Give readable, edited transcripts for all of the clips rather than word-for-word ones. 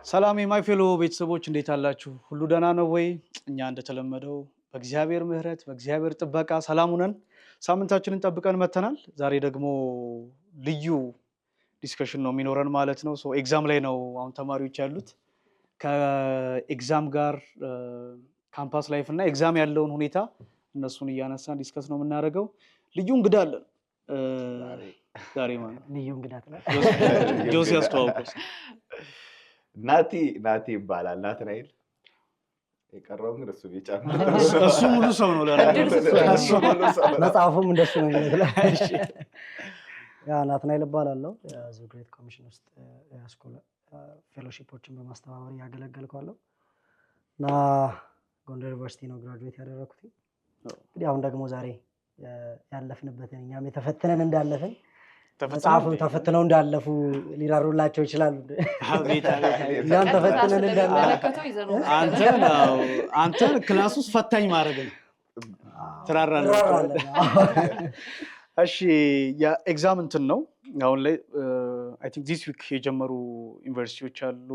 ሰላም የማይ ፌሎ ቤተሰቦች እንዴት አላችሁ? ሁሉ ደህና ነው ወይ? እኛ እንደተለመደው በእግዚአብሔር ምህረት በእግዚአብሔር ጥበቃ ሰላም ሆነን ሳምንታችንን ጠብቀን መተናል። ዛሬ ደግሞ ልዩ ዲስከሽን ነው የሚኖረን ማለት ነው። ኤግዛም ላይ ነው አሁን ተማሪዎች ያሉት። ከኤግዛም ጋር ካምፓስ ላይፍ እና ኤግዛም ያለውን ሁኔታ እነሱን እያነሳን ዲስከስ ነው የምናደርገው። ልዩ እንግዳ አለን ዛሬ ማለት ልዩ እንግዳ ጆሲ አስተዋውቀው። ናቲ ይባላል። ናትናኤል የቀረው ግን እሱ ቢጨምር እሱ ሙሉ ሰው ነው መጽሐፉም እንደሱ ነው ይላል። ያ ናትናኤል እባላለሁ። ያዙ ግሬት ኮሚሽን ውስጥ ስኮላ ፌሎሺፖችን በማስተባበር ያገለገልኳለሁ እና ጎንደር ዩኒቨርሲቲ ነው ግራጁዌት ያደረኩት። እንግዲህ አሁን ደግሞ ዛሬ ያለፍንበትን እኛም የተፈተነን እንዳለፈን መጽሐፉን ተፈትነው እንዳለፉ ሊራሩላቸው ይችላሉ። እኛም ተፈትነን እንዳለፈው አንተን ክላስ ውስጥ ፈታኝ ማድረግ ነው ትራራለህ። እሺ የኤግዛም እንትን ነው አሁን ላይ አይ ቲንክ ዲስ ዊክ የጀመሩ ዩኒቨርሲቲዎች አሉ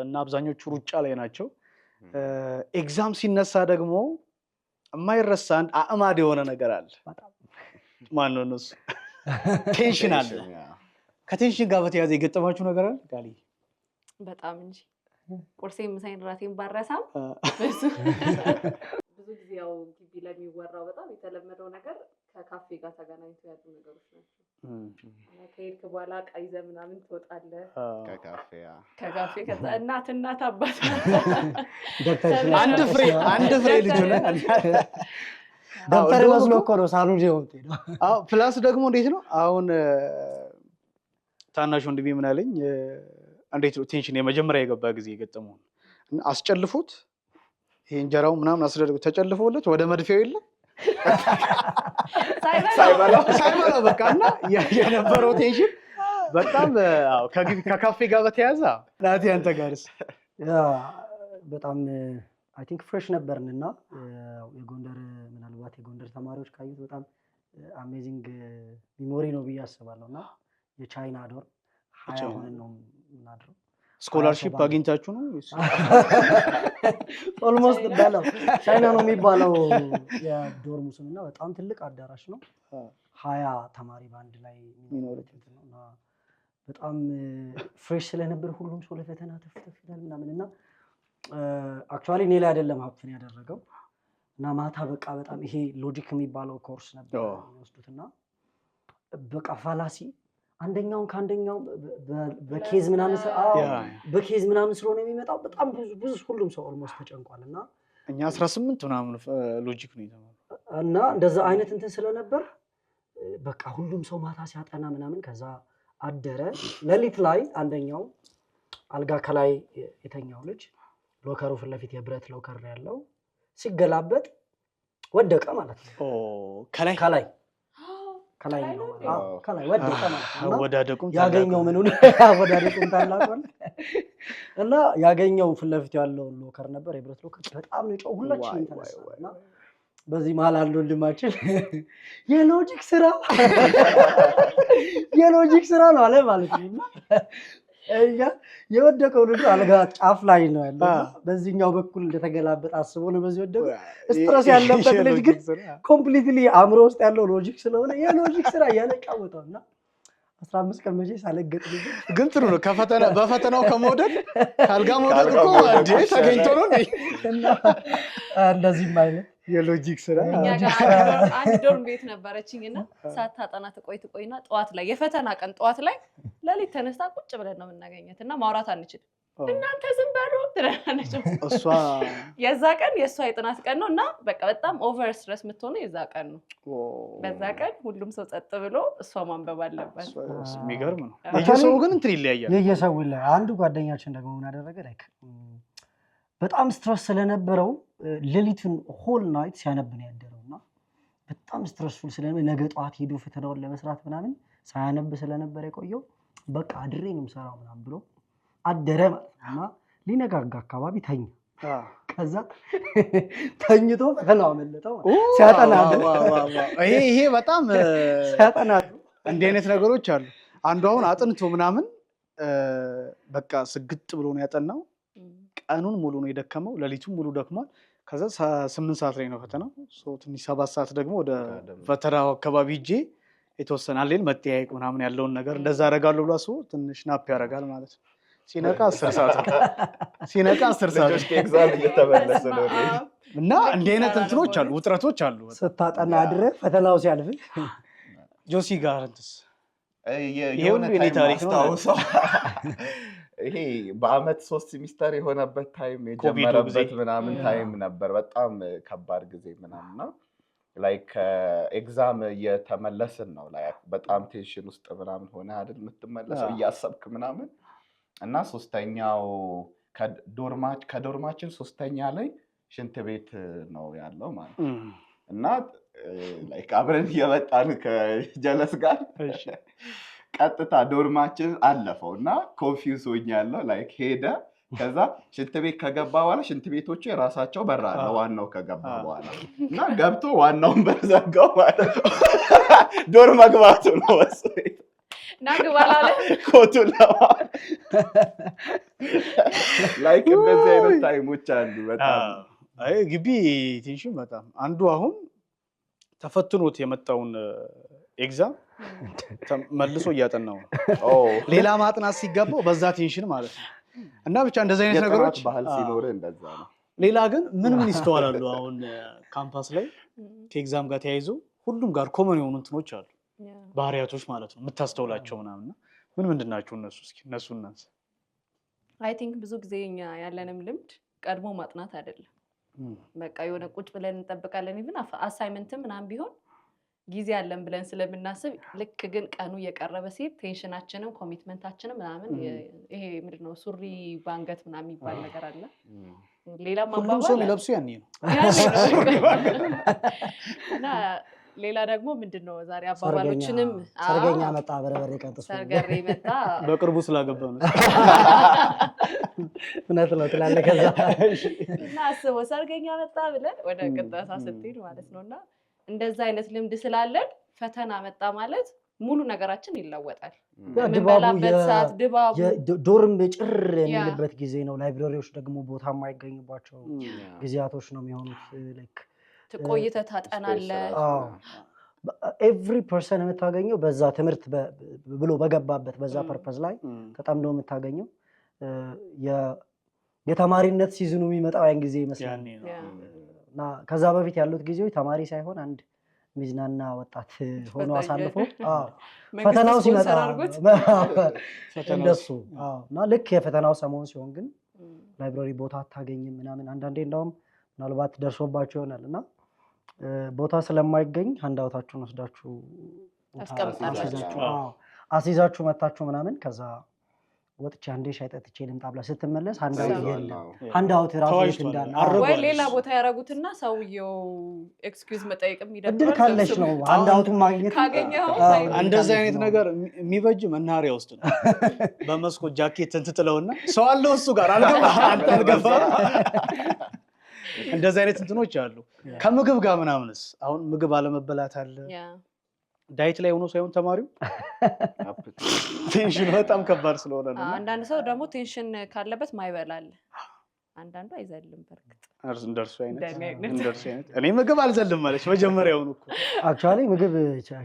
እና አብዛኞቹ ሩጫ ላይ ናቸው። ኤግዛም ሲነሳ ደግሞ የማይረሳ አንድ አእማድ የሆነ ነገር አለ። ማነው እነሱ? ቴንሽን አለ። ከቴንሽን ጋር በተያያዘ የገጠማችሁ ነገር አለ? ቃሊ በጣም እንጂ ቁርሴን ምሳዬን ራቴን ባረሳም ብዙ ጊዜ ያው ግቢ ለሚወራው በጣም የተለመደው ነገር ከካፌ ጋር ተገናኝቶ ያሉ ነገሮች ናቸው። ከሄድክ በኋላ ቀይዘ ምናምን ትወጣለህ ከካፌ ከዛ እናት አባት አንድ ፍሬ ልጅ ሆነ ደብተር መስሎ እኮ ነው ሳኑጂ ወንቴ ነው። ፕላስ ደግሞ እንዴት ነው አሁን ታናሽ ወንድሜ ምን አለኝ፣ እንዴት ነው ቴንሽን የመጀመሪያ የገባ ጊዜ የገጠመው አስጨልፎት ይሄ እንጀራው ምናምን አስደርጎ ተጨልፎለት ወደ መድፊያው የለም ሳይበላው በቃና የነበረው ቴንሽን በጣም ከካፌ ጋር በተያያዘ ናቲ አንተ ጋርስ? በጣም አይ ቲንክ ፍሬሽ ነበርንና የጎንደር ምናልባት የጎንደር ተማሪዎች ካዩት በጣም አሜዚንግ ሚሞሪ ነው ብዬ አስባለሁና የቻይና ዶር 20 ሆነን ነው የምናድረው። ስኮላርሺፕ አግኝታችሁ ነው? ኦልሞስት እንዳለው ቻይና ነው የሚባለው የዶርሙ ስም እና በጣም ትልቅ አዳራሽ ነው። 20 ተማሪ በአንድ ላይ የሚኖርበት ነውና በጣም ፍሬሽ ስለነበር ሁሉም ሰው ለፈተና ተፈተናል ምናምን እና አክቹአሊ እኔ ላይ አይደለም ሀብትን ያደረገው እና ማታ በቃ በጣም ይሄ ሎጂክ የሚባለው ኮርስ ነበር የሚወስዱትና በቃ ፋላሲ አንደኛውን ከአንደኛው በኬዝ ምናምን ስለሆነ የሚመጣው በጣም ብዙ ሁሉም ሰው ኦልሞስት ተጨንቋልና እኛ 18 ምናምን ሎጂክ ነው የተማረው እና እንደዛ አይነት እንትን ስለነበር በቃ ሁሉም ሰው ማታ ሲያጠና ምናምን ከዛ አደረ። ሌሊት ላይ አንደኛው አልጋ ከላይ የተኛው ልጅ ሎከሩ ፊት ለፊት የብረት ሎከር ያለው ሲገላበጥ ወደቀ ማለት ነው። ከላይ ነው ከላይ ወደቀ ማለት ነው። አወዳደቁም ያገኘው ምኑን አወዳደቁም ታላቋል እና ያገኘው ፊት ለፊት ያለው ሎከር ነበር የብረት ሎከር። በጣም ነው ጮህ ሁላችንም ተነሳና በዚህ መሃል አንድ ወንድማችን የሎጂክ ስራ ነው አለ ማለት ነው። የወደቀው ልጅ አልጋ ጫፍ ላይ ነው ያለው። በዚህኛው በኩል እንደተገላበጠ አስቦ ነው በዚህ ወደቀው። ስትረስ ያለበት ልጅ ግን ኮምፕሊትሊ አእምሮ ውስጥ ያለው ሎጂክ ስለሆነ የሎጂክ ስራ ያለቃወጣውና 15 ቀን መቼ ሳለገጥ ልጅ ግን ጥሩ ነው። በፈተናው ከመውደቅ ካልጋ መውደቅ እኮ እንዴ ተገኝቶ ነው እና እንደዚህ ማለት የሎጂክ ስራ አንድ ዶርም ቤት ነበረችኝና ሳታጠና ትቆይና ጠዋት ላይ የፈተና ቀን ጠዋት ላይ ለሊት ተነስታ ቁጭ ብለን ነው የምናገኘት እና ማውራት አንችልም። እናንተ ዝም በሉ ትላለች። እሷ የዛ ቀን የእሷ የጥናት ቀን ነው እና በቃ በጣም ኦቨር ስትረስ የምትሆነው የዛ ቀን ነው። በዛ ቀን ሁሉም ሰው ጸጥ ብሎ እሷ ማንበብ አለበት። የሚገርም ነው። የየሰው ግን እንትን ይለያያል። የየሰው ላይ አንዱ ጓደኛችን ደግሞ ምን አደረገ ላይክ በጣም ስትረስ ስለነበረው ሌሊቱን ሆል ናይት ሲያነብ ነው ያደረውና በጣም ስትረስፉል ስለነበረ ነገ ጠዋት ሄዶ ፈተናውን ለመስራት ምናምን ሳያነብ ስለነበረ የቆየው በቃ አድሬ ነው የምሰራው ምናምን ብሎ አደረ ማለት ነውና ሊነጋጋ አካባቢ ተኛ። ከዛ ተኝቶ ፈተናው መለጠው ሲያጠና ይሄ በጣም ሲያጠና እንዲህ አይነት ነገሮች አሉ። አንዱ አሁን አጥንቶ ምናምን በቃ ስግጥ ብሎ ነው ያጠናው። ቀኑን ሙሉ ነው የደከመው፣ ሌሊቱን ሙሉ ደክሟል። ከዛ 8 ሰዓት ላይ ነው ፈተናው። ትንሽ 7 ሰዓት ደግሞ ወደ ፈተናው አካባቢ ሂጄ የተወሰነ አሌል መጠያየቅ ምናምን ያለውን ነገር እንደዛ አደርጋለሁ ብሎ አስቦ ትንሽ ናፕ ያደርጋል ማለት ነው። ሲነቃ 10 ሰዓት ነው። ሲነቃ 10 ሰዓት ልጆች ከኤግዛም እየተመለሱ ነው እና እንዲህ አይነት እንትኖች አሉ፣ ውጥረቶች አሉ። ስታጠና አድረህ ፈተናው ሲያልፍ ጆሲ ጋር እንትስ የሆነ ታሪክ ነው። ይሄ በአመት 3 ሴሚስተር የሆነበት ታይም የጀመረበት ምናምን ታይም ነበር። በጣም ከባድ ጊዜ ምናምን ነው። ላይክ ኤግዛም እየተመለስን ነው። ላይክ በጣም ቴንሽን ውስጥ ምናምን ሆነ አይደል የምትመለሰው እያሰብክ ምናምን እና ሶስተኛው ከዶርማችን 3ኛ ላይ ሽንት ቤት ነው ያለው ማለት እና ላይክ አብረን እየመጣን ከጀለስ ጋር ቀጥታ ዶርማችን አለፈው እና ኮንፊውዝ ሆኛለሁ። ላይክ ሄደ። ከዛ ሽንት ቤት ከገባ በኋላ ሽንት ቤቶቹ የራሳቸው በር አለ ዋናው ከገባ በኋላ እና ገብቶ ዋናውን በር ዘጋው ማለት ዶር መግባቱ ነው ወሰይ ናግባላለ ኮቱን ላይክ እንደዚህ አይነት ታይሞች አሉ። በጣም ግቢ ቴንሽን በጣም አንዱ አሁን ተፈትኖት የመጣውን ኤግዛም መልሶ እያጠናው ነው። ሌላ ማጥናት ሲገባው በዛ ቴንሽን ማለት ነው። እና ብቻ እንደዚህ አይነት ነገሮች ባህል ሲኖር እንደዛ ነው። ሌላ ግን ምን ይስተዋላሉ አሁን ካምፓስ ላይ ከኤግዛም ጋር ተያይዞ ሁሉም ጋር ኮመን የሆኑ እንትኖች አሉ፣ ባህሪያቶች ማለት ነው የምታስተውላቸው ምናምን። ምንድን ናቸው እነሱ? እስኪ እነሱ እናንስ። አይ ቲንክ ብዙ ጊዜ እኛ ያለንም ልምድ ቀድሞ ማጥናት አይደለም። በቃ የሆነ ቁጭ ብለን እንጠብቃለን። ኢቭን አሳይመንትም ምናምን ቢሆን ጊዜ አለን ብለን ስለምናስብ ልክ ግን ቀኑ እየቀረበ ሲል ቴንሽናችንም ኮሚትመንታችንም ምናምን ይሄ ምንድነው ሱሪ ባንገት ምናምን የሚባል ነገር አለ። ሌላ ሁሉም ሰው የሚለብሱ ያኔ ነው። እና ሌላ ደግሞ ምንድነው ዛሬ አባባሎችንም ሰርገኛ መጣ በረበሬ ቀጥሶ ሰርገሬ መጣ በቅርቡ ስላገባ ነው እውነት ነው ትላለህ። ከዛ እና አስበው ሰርገኛ መጣ ብለን ወደ ቅጣታ ስትሄድ ማለት ነውና እንደዛ አይነት ልምድ ስላለን ፈተና መጣ ማለት ሙሉ ነገራችን ይለወጣል። የምንበላበት ሰዓት ድባቡ ዶርም ጭር የሚልበት ጊዜ ነው። ላይብራሪዎች ደግሞ ቦታ የማይገኝባቸው ጊዜያቶች ነው የሚሆኑት። ላይክ ቆይተህ ታጠናለህ። ኤቭሪ ፐርሰን የምታገኘው በዛ ትምህርት ብሎ በገባበት በዛ ፐርፐዝ ላይ ተጠምዶ የምታገኘው የተማሪነት ሲዝኑ የሚመጣው ያን ጊዜ ይመስላል። እና ከዛ በፊት ያሉት ጊዜዎች ተማሪ ሳይሆን አንድ ሚዝናና ወጣት ሆኖ አሳልፎ ፈተናው ሲመጣ እንደሱ እና ልክ የፈተናው ሰሞን ሲሆን ግን ላይብራሪ ቦታ አታገኝም ምናምን። አንዳንዴ እንደውም ምናልባት ደርሶባቸው ይሆናል እና ቦታ ስለማይገኝ ሃንዳውታችሁን ወስዳችሁ አስይዛችሁ መታችሁ ምናምን ከዛ ወጥቼ አንዴ ሻይ ጠጥቼ ልምጣ ብላ ስትመለስ ሃንዳውት ራሱ የት እንዳለ ወይ ሌላ ቦታ ያረጉትና ሰውየው ኤክስኪውዝ መጠየቅም ይደርሳል። እድል ካለሽ ነው ሃንዳውቱን ማግኘት ካገኘው። እንደዚህ አይነት ነገር የሚበጅ መናኸሪያ ውስጥ ነው። በመስኮት ጃኬት እንትጥለውና ሰው አለው እሱ ጋር አልገባ እንደዚህ አይነት እንትኖች አሉ። ከምግብ ጋር ምናምንስ አሁን ምግብ አለመበላት አለ። ዳይት ላይ ሆኖ ሳይሆን ተማሪው ቴንሽን በጣም ከባድ ስለሆነ ነው። አንዳንድ ሰው ደግሞ ቴንሽን ካለበት ማይበላል፣ አንዳንዱ አይዘልም። በርግጥ እንደርሱ አይነት እኔ ምግብ አልዘልም ማለች መጀመሪያውን እኮ አክቹአሊ ምግብ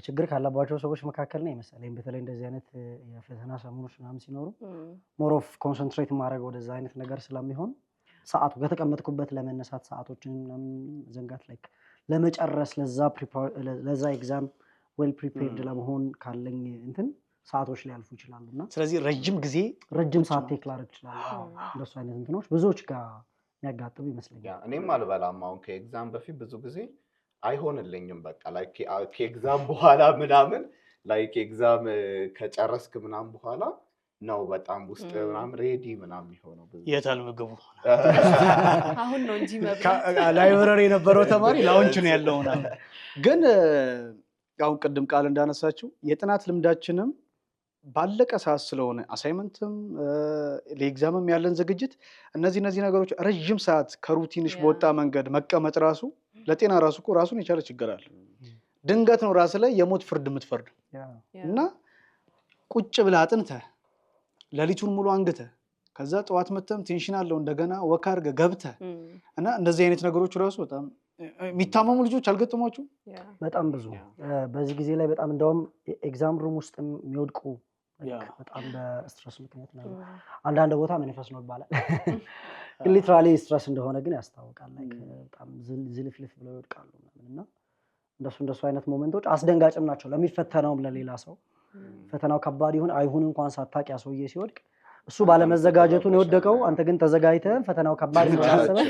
ችግር ካለባቸው ሰዎች መካከል ነው ይመስለኝ። በተለይ እንደዚህ አይነት የፈተና ሰሞኖች ምናምን ሲኖሩ ሞር ኦፍ ኮንሰንትሬት ማድረግ ወደዛ አይነት ነገር ስለሚሆን ሰዓቱ ከተቀመጥኩበት ለመነሳት ሰዓቶችን ምናምን ዘንጋት ላይ ለመጨረስ ለዛ ኤግዛም ዌል ፕሪፔርድ ለመሆን ካለኝ እንትን ሰዓቶች ሊያልፉ ይችላሉና ስለዚህ ረጅም ሰዓት ቴክ ላደርግ እችላለሁ። እንደሱ አይነት እንትኖች ብዙዎች ጋር የሚያጋጥሙ ይመስለኛል። እኔም አልበላም አሁን ከኤግዛም በፊት ብዙ ጊዜ አይሆንልኝም። በቃ ላይክ ከኤግዛም በኋላ ምናምን ላይክ ኤግዛም ከጨረስክ ምናምን በኋላ ነው በጣም ውስጥ ምናምን ሬዲ ምናምን የሚሆነው። የታል ምግቡ አሁን ነው እንጂ ላይብረሪ የነበረው ተማሪ ላውንች ነው ያለው ምናምን። ግን አሁን ቅድም ቃል እንዳነሳችው የጥናት ልምዳችንም ባለቀ ሰዓት ስለሆነ አሳይመንትም ለኤግዛምም ያለን ዝግጅት እነዚህ ነገሮች ረጅም ሰዓት ከሩቲንሽ በወጣ መንገድ መቀመጥ ራሱ ለጤና ራሱ እኮ ራሱን የቻለ ችግር አለ። ድንገት ነው ራስ ላይ የሞት ፍርድ የምትፈርድ እና ቁጭ ብለህ አጥንተህ ሌሊቱን ሙሉ አንግተህ ከዛ ጠዋት መተም ቴንሽን አለው እንደገና ወክ አድርገህ ገብተህ እና እንደዚህ አይነት ነገሮች ራሱ በጣም የሚታመሙ ልጆች አልገጠሟችሁም? በጣም ብዙ በዚህ ጊዜ ላይ በጣም እንደውም ኤግዛም ሩም ውስጥ የሚወድቁ በጣም በስትረስ ምክንያት ነው። አንዳንድ ቦታ መንፈስ ነው ይባላል፣ ግን ሊትራሊ ስትረስ እንደሆነ ግን ያስታውቃል። በጣም ዝልፍልፍ ብለው ይወድቃሉ እና እንደሱ አይነት ሞመንቶች አስደንጋጭም ናቸው ለሚፈተነውም ለሌላ ሰው። ፈተናው ከባድ ይሁን አይሁን እንኳን ሳታውቅ ያ ሰውዬ ሲወድቅ እሱ ባለመዘጋጀቱ ነው የወደቀው። አንተ ግን ተዘጋጅተህ ፈተናው ከባድ ነው ያሰበህ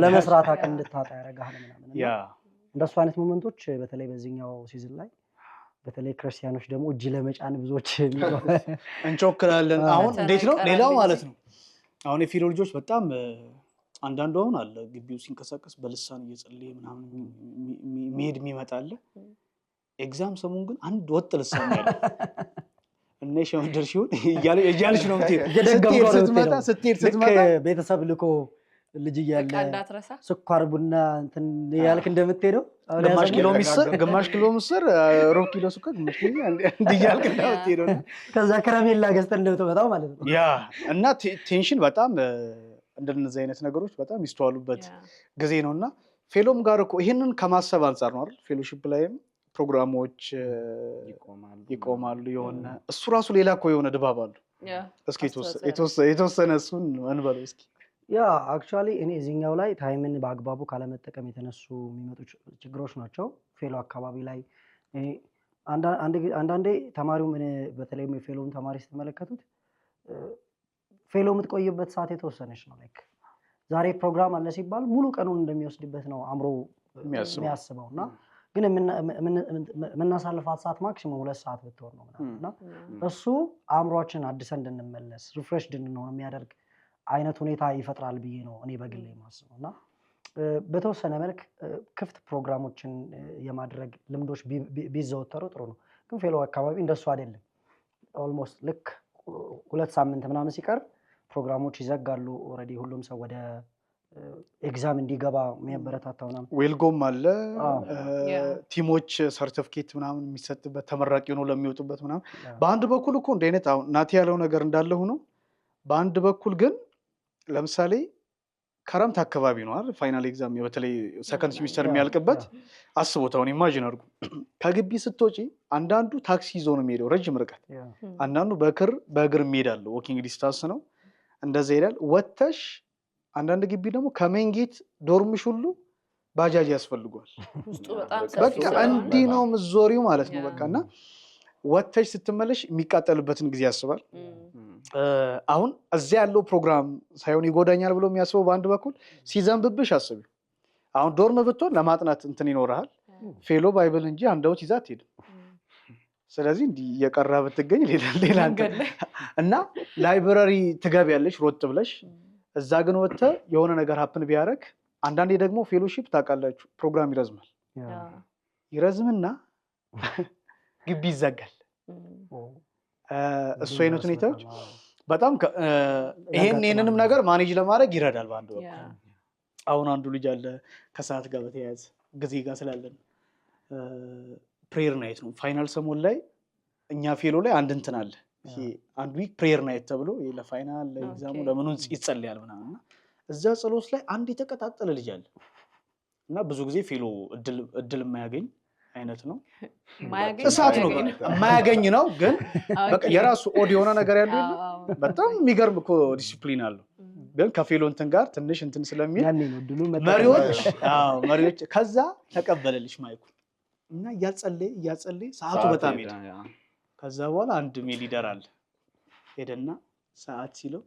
ለመስራት አቅም እንድታጣ ያደርጋል ምናምን። እንደሱ አይነት ሞመንቶች በተለይ በዚህኛው ሲዝን ላይ በተለይ ክርስቲያኖች ደግሞ እጅ ለመጫን ብዙዎች እንቾክራለን። አሁን እንዴት ነው ሌላው ማለት ነው አሁን የፊሎ ልጆች በጣም አንዳንዱ አሁን አለ ግቢው ሲንቀሳቀስ በልሳን እየጸለየ ምናምን የሚሄድ የሚመጣ አለ። ኤግዛም ሰሞን ግን አንድ ወጥ ልሳን ያለው እና ሸምደር ሲሆን እያልሽ ነው ስትመጣ ቤተሰብ ልኮ ልጅ እያለ ስኳር ቡና እንትን ያልክ እንደምትሄደው ግማሽ ኪሎ ምስር ሩብ ኪሎ ስኳር ግማሽ ኪሎ እያልክ እንደምትሄደው ከዛ ከረሜላ ገዝተህ እንደምትመጣው ማለት ነው። ያ እና ቴንሽን በጣም እንደነዚህ አይነት ነገሮች በጣም ይስተዋሉበት ጊዜ ነው። እና ፌሎም ጋር እኮ ይህንን ከማሰብ አንጻር ነው አይደል ፌሎሺፕ ላይም ፕሮግራሞች ይቆማሉ። የሆነ እሱ ራሱ ሌላ እኮ የሆነ ድባብ አሉ። እስኪ የተወሰነ እሱን እንበለው እስኪ። ያ አክቹዋሊ እኔ እዚህኛው ላይ ታይምን በአግባቡ ካለመጠቀም የተነሱ የሚመጡ ችግሮች ናቸው። ፌሎ አካባቢ ላይ አንዳንዴ ተማሪው በተለይ ፌሎውን ተማሪ ስትመለከቱት ፌሎ የምትቆይበት ሰዓት የተወሰነች ነው። ላይክ ዛሬ ፕሮግራም አለ ሲባል ሙሉ ቀኑን እንደሚወስድበት ነው አእምሮ የሚያስበው እና ግን የምናሳልፋት ሰዓት ማክሲመም 2 ሰዓት ብትሆን ነው እና እሱ አእምሯችን አድሰን እንድንመለስ ሪፍሬሽድ እንድንሆን የሚያደርግ አይነት ሁኔታ ይፈጥራል ብዬ ነው እኔ በግሌ የማስበው። እና በተወሰነ መልክ ክፍት ፕሮግራሞችን የማድረግ ልምዶች ቢዘወተሩ ጥሩ ነው። ግን ፌሎ አካባቢ እንደሱ አይደለም። ኦልሞስት ልክ 2 ሳምንት ምናምን ሲቀር ፕሮግራሞች ይዘጋሉ። ኦልሬዲ ሁሉም ሰው ወደ ኤግዛም እንዲገባ የሚያበረታታው ምናምን ዌልጎም አለ። ቲሞች ሰርቲፊኬት ምናምን የሚሰጥበት ተመራቂ ሆኖ ለሚወጡበት ምናምን በአንድ በኩል እኮ እንደ አይነት አሁን ናቲ ያለው ነገር እንዳለ ሆኖ በአንድ በኩል ግን ለምሳሌ ከረምት አካባቢ ነው አይደል ፋይናል ኤግዛም በተለይ ሰከንድ ሴሚስተር የሚያልቅበት አስቦት። አሁን ኢማጂን አድርጉ ከግቢ ስትወጪ አንዳንዱ ታክሲ ይዞ ነው የሚሄደው ረጅም ርቀት፣ አንዳንዱ በእግር የሚሄዳል ዎኪንግ ዲስታንስ ነው እንደዛ ይሄዳል። ወተሽ አንዳንድ ግቢ ደግሞ ከሜን ጌት ዶርምሽ ሁሉ ባጃጅ ያስፈልጓል። በቃ እንዲህ ነው ምዞሪው ማለት ነው በቃ። እና ወተሽ ስትመለሽ የሚቃጠልበትን ጊዜ ያስባል። አሁን እዚያ ያለው ፕሮግራም ሳይሆን ይጎዳኛል ብሎ የሚያስበው በአንድ በኩል ሲዘንብብሽ አስቢ። አሁን ዶርም ብትሆን ለማጥናት እንትን ይኖርሃል። ፌሎ ባይብል እንጂ አንዳውት ይዛ አትሄድም። ስለዚህ እንዲህ እየቀራ ብትገኝ ሌላ እና ላይብረሪ ትገቢያለሽ ሮጥ ብለሽ። እዛ ግን ወጥተህ የሆነ ነገር ሀፕን ቢያደርግ አንዳንዴ ደግሞ ፌሎሺፕ ታውቃላችሁ ፕሮግራም ይረዝምና ግቢ ይዘጋል። እሱ አይነት ሁኔታዎች በጣም ይሄንንም ነገር ማኔጅ ለማድረግ ይረዳል በአንድ ወቅት። አሁን አንዱ ልጅ አለ ከሰዓት ጋር በተያያዘ ጊዜ ጋር ስላለን ፕሬየር ናይት ነው ፋይናል ሰሞን ላይ እኛ ፌሎ ላይ አንድ እንትን አለ አንድ ዊክ ፕሬየር ናይት ተብሎ ለፋይናል ለኤግዛሙ ለምኑ ይጸልያል ምናምን። እዛ ጸሎት ላይ አንድ የተቀጣጠለ ልጅ አለ እና ብዙ ጊዜ ፌሎ እድል የማያገኝ አይነት ነው። እሳት ነው የማያገኝ ነው ግን በቃ የራሱ ኦድ የሆነ ነገር ያለው በጣም የሚገርም እኮ ዲሲፕሊን አለው። ግን ከፌሎ እንትን ጋር ትንሽ እንትን ስለሚል መሪዎች ከዛ ተቀበለልሽ ማይኩ እና እያጸለየ ሰዓቱ በጣም ሄደ። ከዛ በኋላ አንድ ሜሊደር አለ ሄደና ሰዓት ሲለው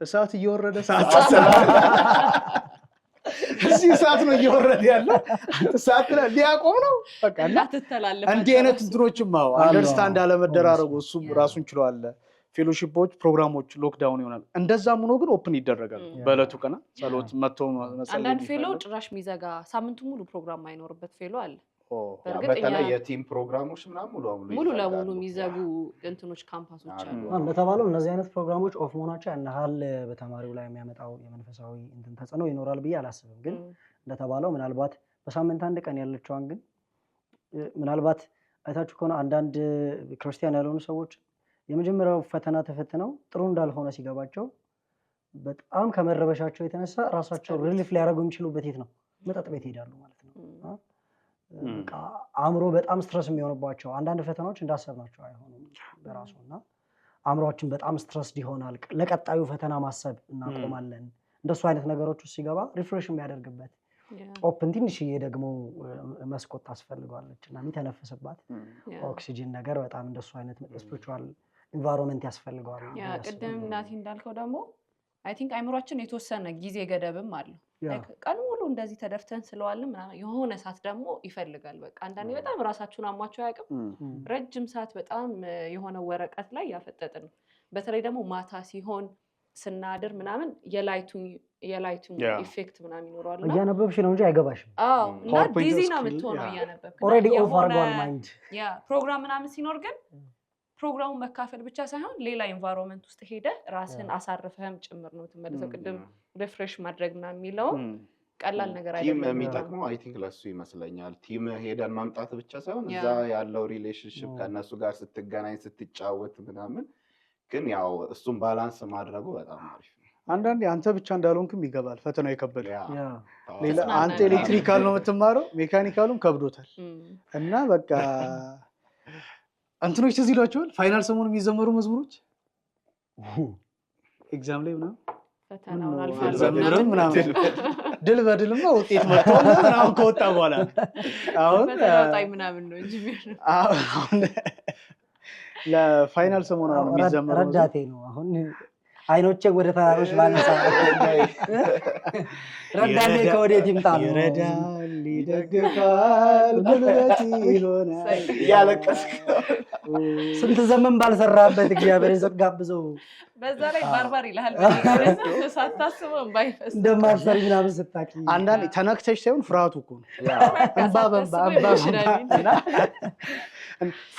እሳት እየወረደ ሰዓት እዚህ ሰዓት ነው እየወረደ ያለው ሰዓት ሊያቆም ነው በቃ። እንዲህ አይነት እንትኖችም አንደርስታንድ አለመደራረጉ እሱ ራሱን ችሏል። ፌሎሺፖች ፕሮግራሞች ሎክዳውን ይሆናል። እንደዛም ሆኖ ግን ኦፕን ይደረጋል በእለቱ ቀና ጸሎት መጥቶ መጸለይ። አንዳንድ ፌሎ ጭራሽ የሚዘጋ ሳምንቱ ሙሉ ፕሮግራም ማይኖርበት ፌሎ አለ። በተለይ የቲም ፕሮግራሞች ምናምን ሙሉ ለሙሉ የሚዘጉ እንትኖች ካምፓሶች አሉ። እንደተባለው እነዚህ አይነት ፕሮግራሞች ኦፍ መሆናቸው ያን ያህል በተማሪው ላይ የሚያመጣው የመንፈሳዊ እንትን ተጽዕኖ ይኖራል ብዬ አላስብም። ግን እንደተባለው ምናልባት በሳምንት አንድ ቀን ያለችዋን ግን ምናልባት አይታችሁ ከሆነ አንዳንድ ክርስቲያን ያልሆኑ ሰዎች የመጀመሪያው ፈተና ተፈትነው ጥሩ እንዳልሆነ ሲገባቸው በጣም ከመረበሻቸው የተነሳ ራሳቸው ሪሊፍ ሊያደርጉ የሚችሉበት የት ነው? መጠጥ ቤት ይሄዳሉ ማለት ነው። በቃ አእምሮ በጣም ስትረስ የሚሆንባቸው አንዳንድ ፈተናዎች እንዳሰብናቸው አይሆኑም በራሱ እና አእምሮአችን በጣም ስትረስድ ይሆናል። ለቀጣዩ ፈተና ማሰብ እናቆማለን። እንደሱ አይነት ነገሮች ውስጥ ሲገባ ሪፍሬሽ የሚያደርግበት ኦፕን ትንሽዬ ደግሞ መስኮት ታስፈልገዋለች እና የሚተነፍስባት ኦክሲጅን ነገር በጣም እንደሱ አይነት ስፒሪቹዋል ኢንቫይሮንመንት ያስፈልገዋል። ቅድም እናቴ እንዳልከው ደግሞ አይ ቲንክ አይምሯችን የተወሰነ ጊዜ ገደብም አለው። ቀን ሙሉ እንደዚህ ተደፍተን ስለዋልን ምናምን የሆነ ሰዓት ደግሞ ይፈልጋል። በቃ አንዳንዴ በጣም ራሳችሁን አሟቸው አያውቅም። ረጅም ሰዓት በጣም የሆነ ወረቀት ላይ ያፈጠጥን በተለይ ደግሞ ማታ ሲሆን ስናድር ምናምን የላይቱ ኢፌክት ምናምን ይኖረዋል። እና እያነበብሽ ነው እንጂ አይገባሽም። አዎ እና ዲዚ ነው የምትሆነው እያነበብክ ኦልሬዲ ኦፍ አድርጓል ማይንድ። ያ ፕሮግራም ምናምን ሲኖር ግን ፕሮግራሙን መካፈል ብቻ ሳይሆን ሌላ ኢንቫይሮንመንት ውስጥ ሄደ ራስን አሳርፈህም ጭምር ነው ትመለሰው። ቅድም ሪፍሬሽ ማድረግ ምናምን የሚለው ቀላል ነገር አይደለም። ቲም የሚጠቅመው አይ ቲንክ ለሱ ይመስለኛል። ቲም ሄደን ማምጣት ብቻ ሳይሆን እዛ ያለው ሪሌሽንሽፕ ከእነሱ ጋር ስትገናኝ ስትጫወት ምናምን ግን ያው እሱም ባላንስ ማድረጉ በጣም አሪፍ ነው። አንዳንዴ አንተ ብቻ እንዳልሆንክም ይገባል ፈተናው የከበደ ሌላ አንተ ኤሌክትሪካል ነው የምትማረው ሜካኒካሉም ከብዶታል እና በቃ እንትኖች ትዝ ይሏቸዋል። ፋይናል ሰሞኑን የሚዘመሩ መዝሙሮች ኤግዛም ላይ ምናምን ፈተናውን አልፈን ምናምን ድል በድልማ ውጤት መጥቶ ምናምን ከወጣ በኋላ አሁን ፈተናው ምናምን ነው እንጂ አሁን ለፋይናል ሰሞኑን የሚዘመሩ ረዳቴ ነው አሁን አይኖቼ ወደ ተራሮች ባነሳ ረዳቴ ከወዴት ይምጣ ነው ይረዳል ይደግፋል ጉልበት ይሆናል ያለቀስክ ስንት ዘመን ባልሰራበት እግዚአብሔርን ስትጋብዘው በዛ ላይ ባርባር ይልሃል ሳታስበው ባይፈስ እንደማትሰሪ ምናምን ስታቂ አንዳንዴ ተነክተሽ ሳይሆን ፍርሃቱ እኮ ነው። እንባ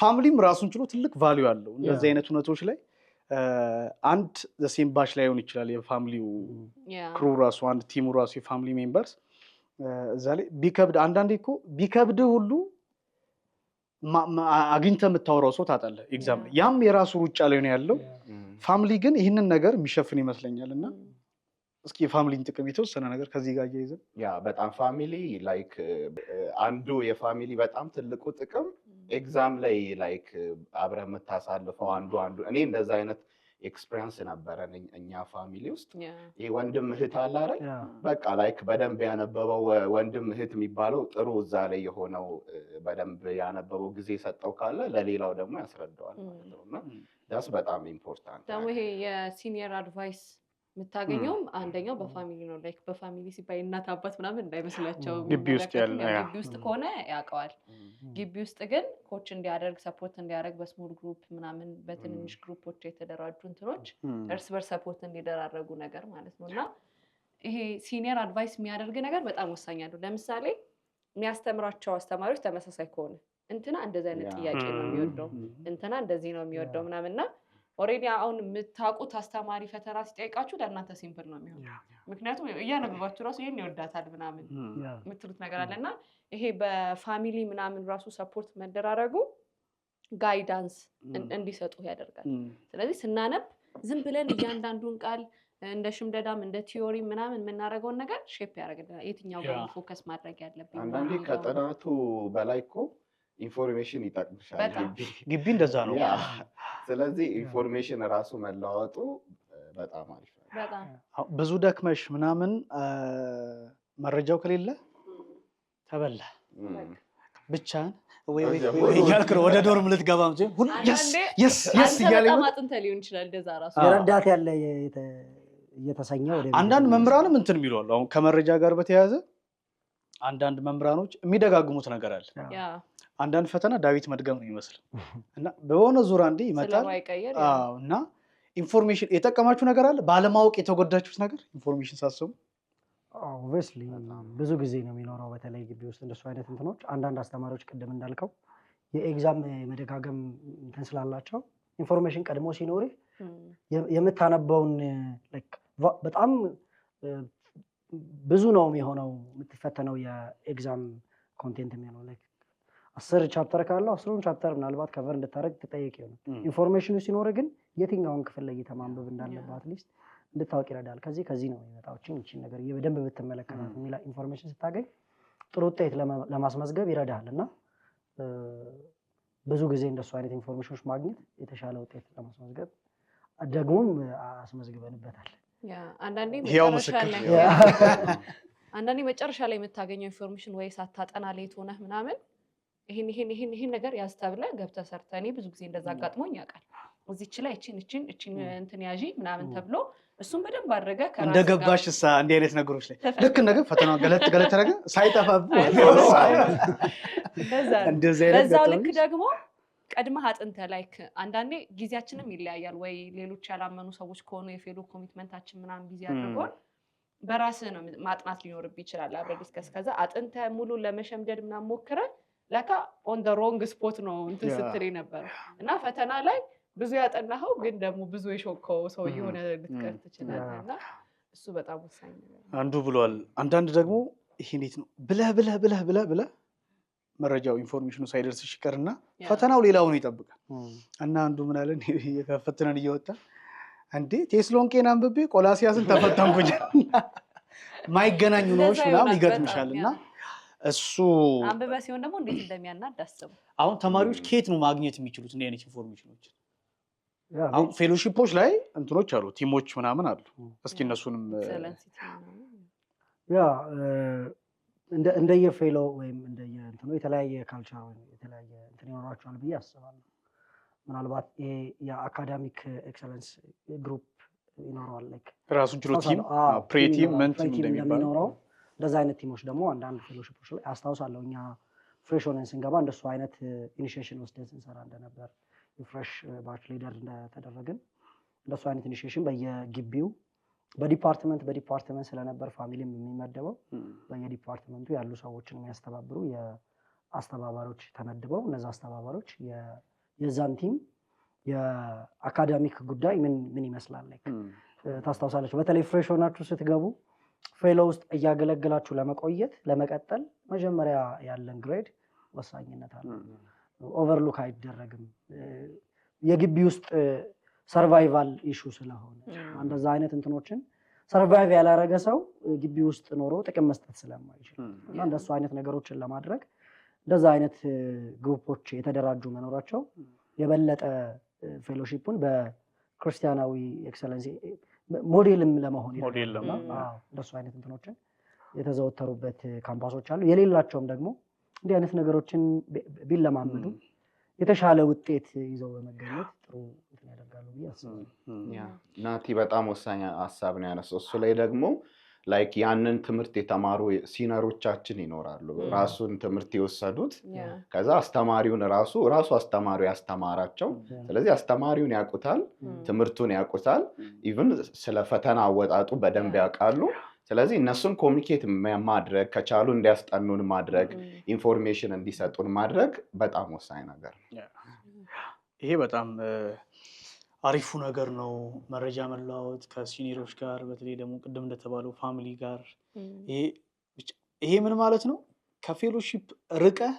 ፋሚሊም ራሱን ችሎ ትልቅ ቫልዩ አለው እንደዚህ አይነት እውነቶች ላይ አንድ ዘሴም ባች ላይ ሆን ይችላል የፋሚሊው ክሩ ራሱ አንድ ቲሙ ራሱ የፋሚሊ ሜምበርስ እዛ ላይ ቢከብድ አንዳንዴ እኮ ቢከብድ ሁሉ አግኝተህ የምታወራው ሰው ታጣለህ ኤግዛም ላይ ያም የራሱ ሩጫ ላይ ነው ያለው። ፋሚሊ ግን ይህንን ነገር የሚሸፍን ይመስለኛል እና እስኪ የፋሚሊን ጥቅም የተወሰነ ነገር ከዚህ ጋር እያይዘን ያ በጣም ፋሚሊ ላይክ አንዱ የፋሚሊ በጣም ትልቁ ጥቅም ኤግዛም ላይ ላይክ አብረህ የምታሳልፈው አንዱ እኔ እንደዛ አይነት ኤክስፒሪየንስ ነበረን እኛ ፋሚሊ ውስጥ። ይሄ ወንድም እህት አለ አይደል? በቃ ላይክ በደንብ ያነበበው ወንድም እህት የሚባለው ጥሩ እዛ ላይ የሆነው በደንብ ያነበበው ጊዜ ሰጠው ካለ ለሌላው ደግሞ ያስረዳዋል ማለት ነው። እና ዳስ በጣም ኢምፖርታንት ደግሞ ይሄ የሲኒየር አድቫይስ የምታገኘውም አንደኛው በፋሚሊ ነው። ላይክ በፋሚሊ ሲባል እናት አባት ምናምን እንዳይመስላቸው ግቢ ውስጥ ያለ ግቢ ውስጥ ከሆነ ያውቀዋል። ግቢ ውስጥ ግን ኮች እንዲያደርግ ሰፖርት እንዲያደርግ በስሞል ግሩፕ ምናምን በትንንሽ ግሩፖች የተደራጁ እንትኖች እርስ በርስ ሰፖርት እንዲደራረጉ ነገር ማለት ነው። እና ይሄ ሲኒየር አድቫይስ የሚያደርግ ነገር በጣም ወሳኝ ነው። ለምሳሌ የሚያስተምራቸው አስተማሪዎች ተመሳሳይ ከሆነ እንትና እንደዚህ አይነት ጥያቄ ነው የሚወደው እንትና እንደዚህ ነው የሚወደው ምናምንና ኦሬዲ አሁን የምታውቁት አስተማሪ ፈተና ሲጠይቃችሁ ለእናንተ ሲምፕል ነው የሚሆነው። ምክንያቱም እያነበባችሁ ራሱ ይሄን ይወዳታል ምናምን የምትሉት ነገር አለና ይሄ በፋሚሊ ምናምን ራሱ ሰፖርት መደራረጉ ጋይዳንስ እንዲሰጡ ያደርጋል። ስለዚህ ስናነብ ዝም ብለን እያንዳንዱን ቃል እንደ ሽምደዳም እንደ ቲዮሪ ምናምን የምናደርገውን ነገር ሼፕ ያደርግልናል። የትኛው ጋር ፎከስ ማድረግ ያለብን አንዳንዴ ከጥናቱ በላይ እኮ ኢንፎርሜሽን ይጠቅምሻል። ግቢ እንደዛ ነው። ስለዚህ ኢንፎርሜሽን ራሱ መለዋወጡ በጣም አሪፍ ነው። በጣም ብዙ ደክመሽ ምናምን መረጃው ከሌለ ተበላ ብቻን ወይ እያልክ ነው ወደ ዶርም ልትገባ ሁሉ የስ እያለ ማጥንተ ሊሆን ይችላል። እንደዛ ራሱ የረዳት ያለ እየተሰኘ ወደ አንዳንድ መምህራንም እንትን የሚለዋል። አሁን ከመረጃ ጋር በተያያዘ አንዳንድ መምህራኖች የሚደጋግሙት ነገር አለ። አንዳንድ ፈተና ዳዊት መድገም ነው ይመስል እና በሆነ ዙር አንዴ ይመጣል እና ኢንፎርሜሽን የጠቀማችሁ ነገር አለ ባለማወቅ የተጎዳችሁት ነገር ኢንፎርሜሽን ሳስቡ ኦብቪየስሊ ብዙ ጊዜ ነው የሚኖረው። በተለይ ግቢ ውስጥ እንደሱ አይነት እንትኖች አንዳንድ አስተማሪዎች ቅድም እንዳልከው የኤግዛም መደጋገም እንትን ስላላቸው ኢንፎርሜሽን ቀድሞ ሲኖር የምታነበውን በጣም ብዙ ነው የሚሆነው የምትፈተነው የኤግዛም ኮንቴንት የሚሆነው 10 ቻፕተር ካለው 10ን ቻፕተር ምናልባት ከቨር እንድታደርግ ትጠይቅ ይሆናል። ኢንፎርሜሽኑ ሲኖር ግን የትኛውን ክፍል ላይ ማንበብ እንዳለበት አትሊስት እንድታወቅ ይረዳል። ከዚህ ነው የሚመጣው እቺን ነገር በደንብ ብትመለከታት የሚላ ኢንፎርሜሽን ስታገኝ ጥሩ ውጤት ለማስመዝገብ ይረዳል እና ብዙ ጊዜ እንደሱ አይነት ኢንፎርሜሽኖች ማግኘት የተሻለ ውጤት ለማስመዝገብ ደግሞም አስመዝግበንበታል። አንዳንዴ መጨረሻ ላይ የምታገኘው ኢንፎርሜሽን ወይ ሳታጠና ሌት ሆነህ ምናምን ይሄን ነገር ያስተብለህ ገብተህ ሰርተህ እኔ ብዙ ጊዜ እንደዛ አጋጥሞኝ ያውቃል። እዚች ላይ እቺን እንትን ያዢ ምናምን ተብሎ እሱም በደንብ አድርገ እንደገባሽ እንዲህ አይነት ነገሮች ላይ ልክ ነገር ፈተናውን ገለጥ ተረገ ሳይጠፋብህ በዛው ልክ ደግሞ ቀድመህ አጥንተህ ላይክ አንዳንዴ ጊዜያችንም ይለያያል ወይ ሌሎች ያላመኑ ሰዎች ከሆኑ የፌሎ ኮሚትመንታችን ምናምን ጊዜ አድርጎን በራስህ ነው ማጥናት ሊኖርብህ ይችላል። አብረን ዲስከስ ከዛ አጥንተህ ሙሉ ለመሸምደድ ምናምን ሞክረህ ለካ ኦን ዘ ሮንግ ስፖት ነው እንትን ስትሪ ነበር እና ፈተና ላይ ብዙ ያጠናኸው ግን ደግሞ ብዙ የሾከው ሰው የሆነ ልትቀር ትችላለህ እና እሱ በጣም ወሳኝ ነገር ነው። አንዱ ብሏል። አንዳንድ ደግሞ ይሄ እንዴት ነው ብለህ መረጃው ኢንፎርሜሽኑ ሳይደርስሽ ይቀርና ፈተናው ሌላውን ይጠብቃል እና አንዱ ምን አለ የከፈትነን እየወጣ እንዴ ቴስሎንቄን አንብቤ ቆላሲያስን ተፈተንኩኝ ማይገናኙ ነውሽ ምናምን ይገጥምሻልና እሱ አንብበህ ሲሆን ደግሞ እንዴት እንደሚያናድ አስቡ። አሁን ተማሪዎች ከየት ነው ማግኘት የሚችሉት እንዲህ አይነት ኢንፎርሜሽኖች? አሁን ፌሎሺፖች ላይ እንትኖች አሉ፣ ቲሞች ምናምን አሉ። እስኪ እነሱንም እንደየፌሎ ወይም እንደየእንትኑ የተለያየ ካልቸር ወይም የተለያየ እንትን ይኖራቸዋል ብዬ አስባለሁ። ምናልባት ይሄ የአካዳሚክ ኤክሰለንስ ግሩፕ ይኖረዋል ራሱን ችሎ ቲም ፕሬቲም መንቲም እንደሚኖረው እንደዛ አይነት ቲሞች ደግሞ አንዳንድ ፌሎሺፖች ላይ አስታውሳለሁ። እኛ ፍሬሽ ሆነን ስንገባ እንደሱ አይነት ኢኒሺዬሽን ወስደን ስንሰራ እንደነበር የፍሬሽ ባች ሊደር እንደተደረግን እንደሱ አይነት ኢኒሺዬሽን በየግቢው በዲፓርትመንት ስለነበር ፋሚሊም የሚመደበው በየዲፓርትመንቱ ያሉ ሰዎችን የሚያስተባብሩ የአስተባባሪዎች ተመድበው እነዛ አስተባባሪዎች የዛን ቲም የአካዳሚክ ጉዳይ ምን ይመስላል ታስታውሳለች። በተለይ ፍሬሽ ሆናችሁ ስትገቡ ፌሎ ውስጥ እያገለገላችሁ ለመቀጠል መጀመሪያ ያለን ግሬድ ወሳኝነት አለ። ኦቨርሉክ አይደረግም። የግቢ ውስጥ ሰርቫይቫል ኢሹ ስለሆነ እንደዛ አይነት እንትኖችን ሰርቫይቭ ያላረገ ሰው ግቢ ውስጥ ኖሮ ጥቅም መስጠት ስለማይችል እና እንደሱ አይነት ነገሮችን ለማድረግ እንደዛ አይነት ግሩፖች የተደራጁ መኖራቸው የበለጠ ፌሎሺፑን በክርስቲያናዊ ኤክሰለንስ ሞዴልም ለመሆን እንደሱ አይነት እንትኖችን የተዘወተሩበት ካምፓሶች አሉ። የሌላቸውም ደግሞ እንዲህ አይነት ነገሮችን ቢለማመዱ የተሻለ ውጤት ይዘው በመገኘት ጥሩ እንትን ያደርጋሉ ብዬ አስባለሁ። ናቲ በጣም ወሳኝ ሀሳብ ነው ያነሳው። እሱ ላይ ደግሞ ላይክ ያንን ትምህርት የተማሩ ሲነሮቻችን ይኖራሉ፣ ራሱን ትምህርት የወሰዱት ከዛ አስተማሪውን ራሱ አስተማሪው ያስተማራቸው። ስለዚህ አስተማሪውን ያውቁታል፣ ትምህርቱን ያውቁታል፣ ኢቭን ስለ ፈተና አወጣጡ በደንብ ያውቃሉ። ስለዚህ እነሱን ኮሚኒኬት ማድረግ ከቻሉ እንዲያስጠኑን ማድረግ፣ ኢንፎርሜሽን እንዲሰጡን ማድረግ በጣም ወሳኝ ነገር ነው። ይሄ በጣም አሪፉ ነገር ነው። መረጃ መለዋወጥ ከሲኒሮች ጋር በተለይ ደግሞ ቅድም እንደተባለው ፋሚሊ ጋር ይሄ ምን ማለት ነው? ከፌሎሺፕ ርቀህ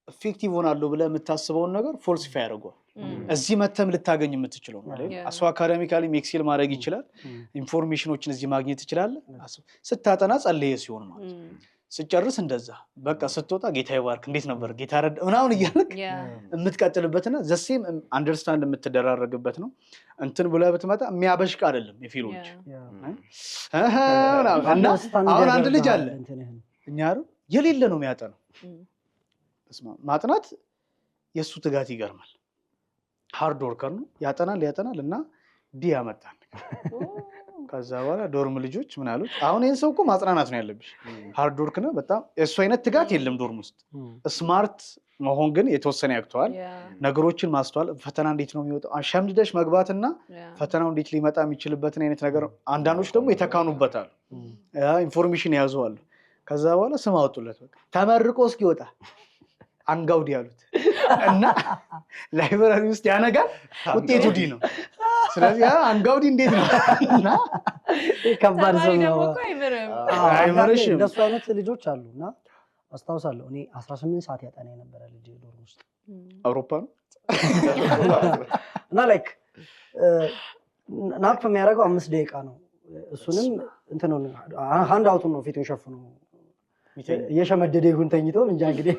ኢፌክቲቭ ሆናለሁ ብለህ የምታስበውን ነገር ፎልሲፋይ ያደርገዋል። እዚህ መተም ልታገኝ የምትችለው ማለት አሱ አካዳሚካሊ ኤክሴል ማድረግ ይችላል። ኢንፎርሜሽኖችን እዚህ ማግኘት ይችላል። ስታጠና ጸልየ ሲሆን ማለት ስጨርስ እንደዛ በቃ ስትወጣ ጌታ ይባርክ እንዴት ነበር ጌታ ረዳ ምናምን እያልክ የምትቀጥልበትና ዘሴም አንደርስታንድ የምትደራረግበት ነው። እንትን ብለህ ብትመጣ የሚያበሽቅ አይደለም የፊሎች አሁን አንድ ልጅ አለ እኛ የሌለ ነው የሚያጠነው። ማጥናት የእሱ ትጋት ይገርማል። ሃርድ ወርከር ነው። ያጠናል እና ዲ ያመጣል። ከዛ በኋላ ዶርም ልጆች ምን አሉት? አሁን ይሄን ሰው እኮ ማጽናናት ነው ያለብሽ። ሃርድ ወርክ ነው በጣም እሱ አይነት ትጋት የለም ዶርም ውስጥ። ስማርት መሆን ግን የተወሰነ ያክተዋል። ነገሮችን ማስተዋል፣ ፈተና እንዴት ነው የሚወጣው፣ አሻምድደሽ መግባትና ፈተናው እንዴት ሊመጣ የሚችልበትን አይነት ነገር። አንዳንዶች ደግሞ የተካኑበታል፣ ኢንፎርሜሽን ያዙዋል። ከዛ በኋላ ስም አወጡለት። በቃ ተመርቆ እስኪወጣ አንጋውዲ ያሉት እና ላይብራሪ ውስጥ ያነጋል ውጤቱ ዲ ነው። ስለዚህ አንጋውዲ እንዴት ነው እና ከባድ ሰው ነው አይመረሽም። እንደሱ አይነት ልጆች አሉና አስታውሳለሁ እኔ 18 ሰዓት ያጠና የነበረ ልጅ ዶርም ውስጥ አውሮፓ ነው እና ላይክ ናፕ የሚያደርገው 5 ደቂቃ ነው። እሱንም እንትኑ ሃንድ አውቱን ነው ፊቱን ሸፍኖ እየሸመደደ ይሁን ተኝቶ እንጃ እንግዲህ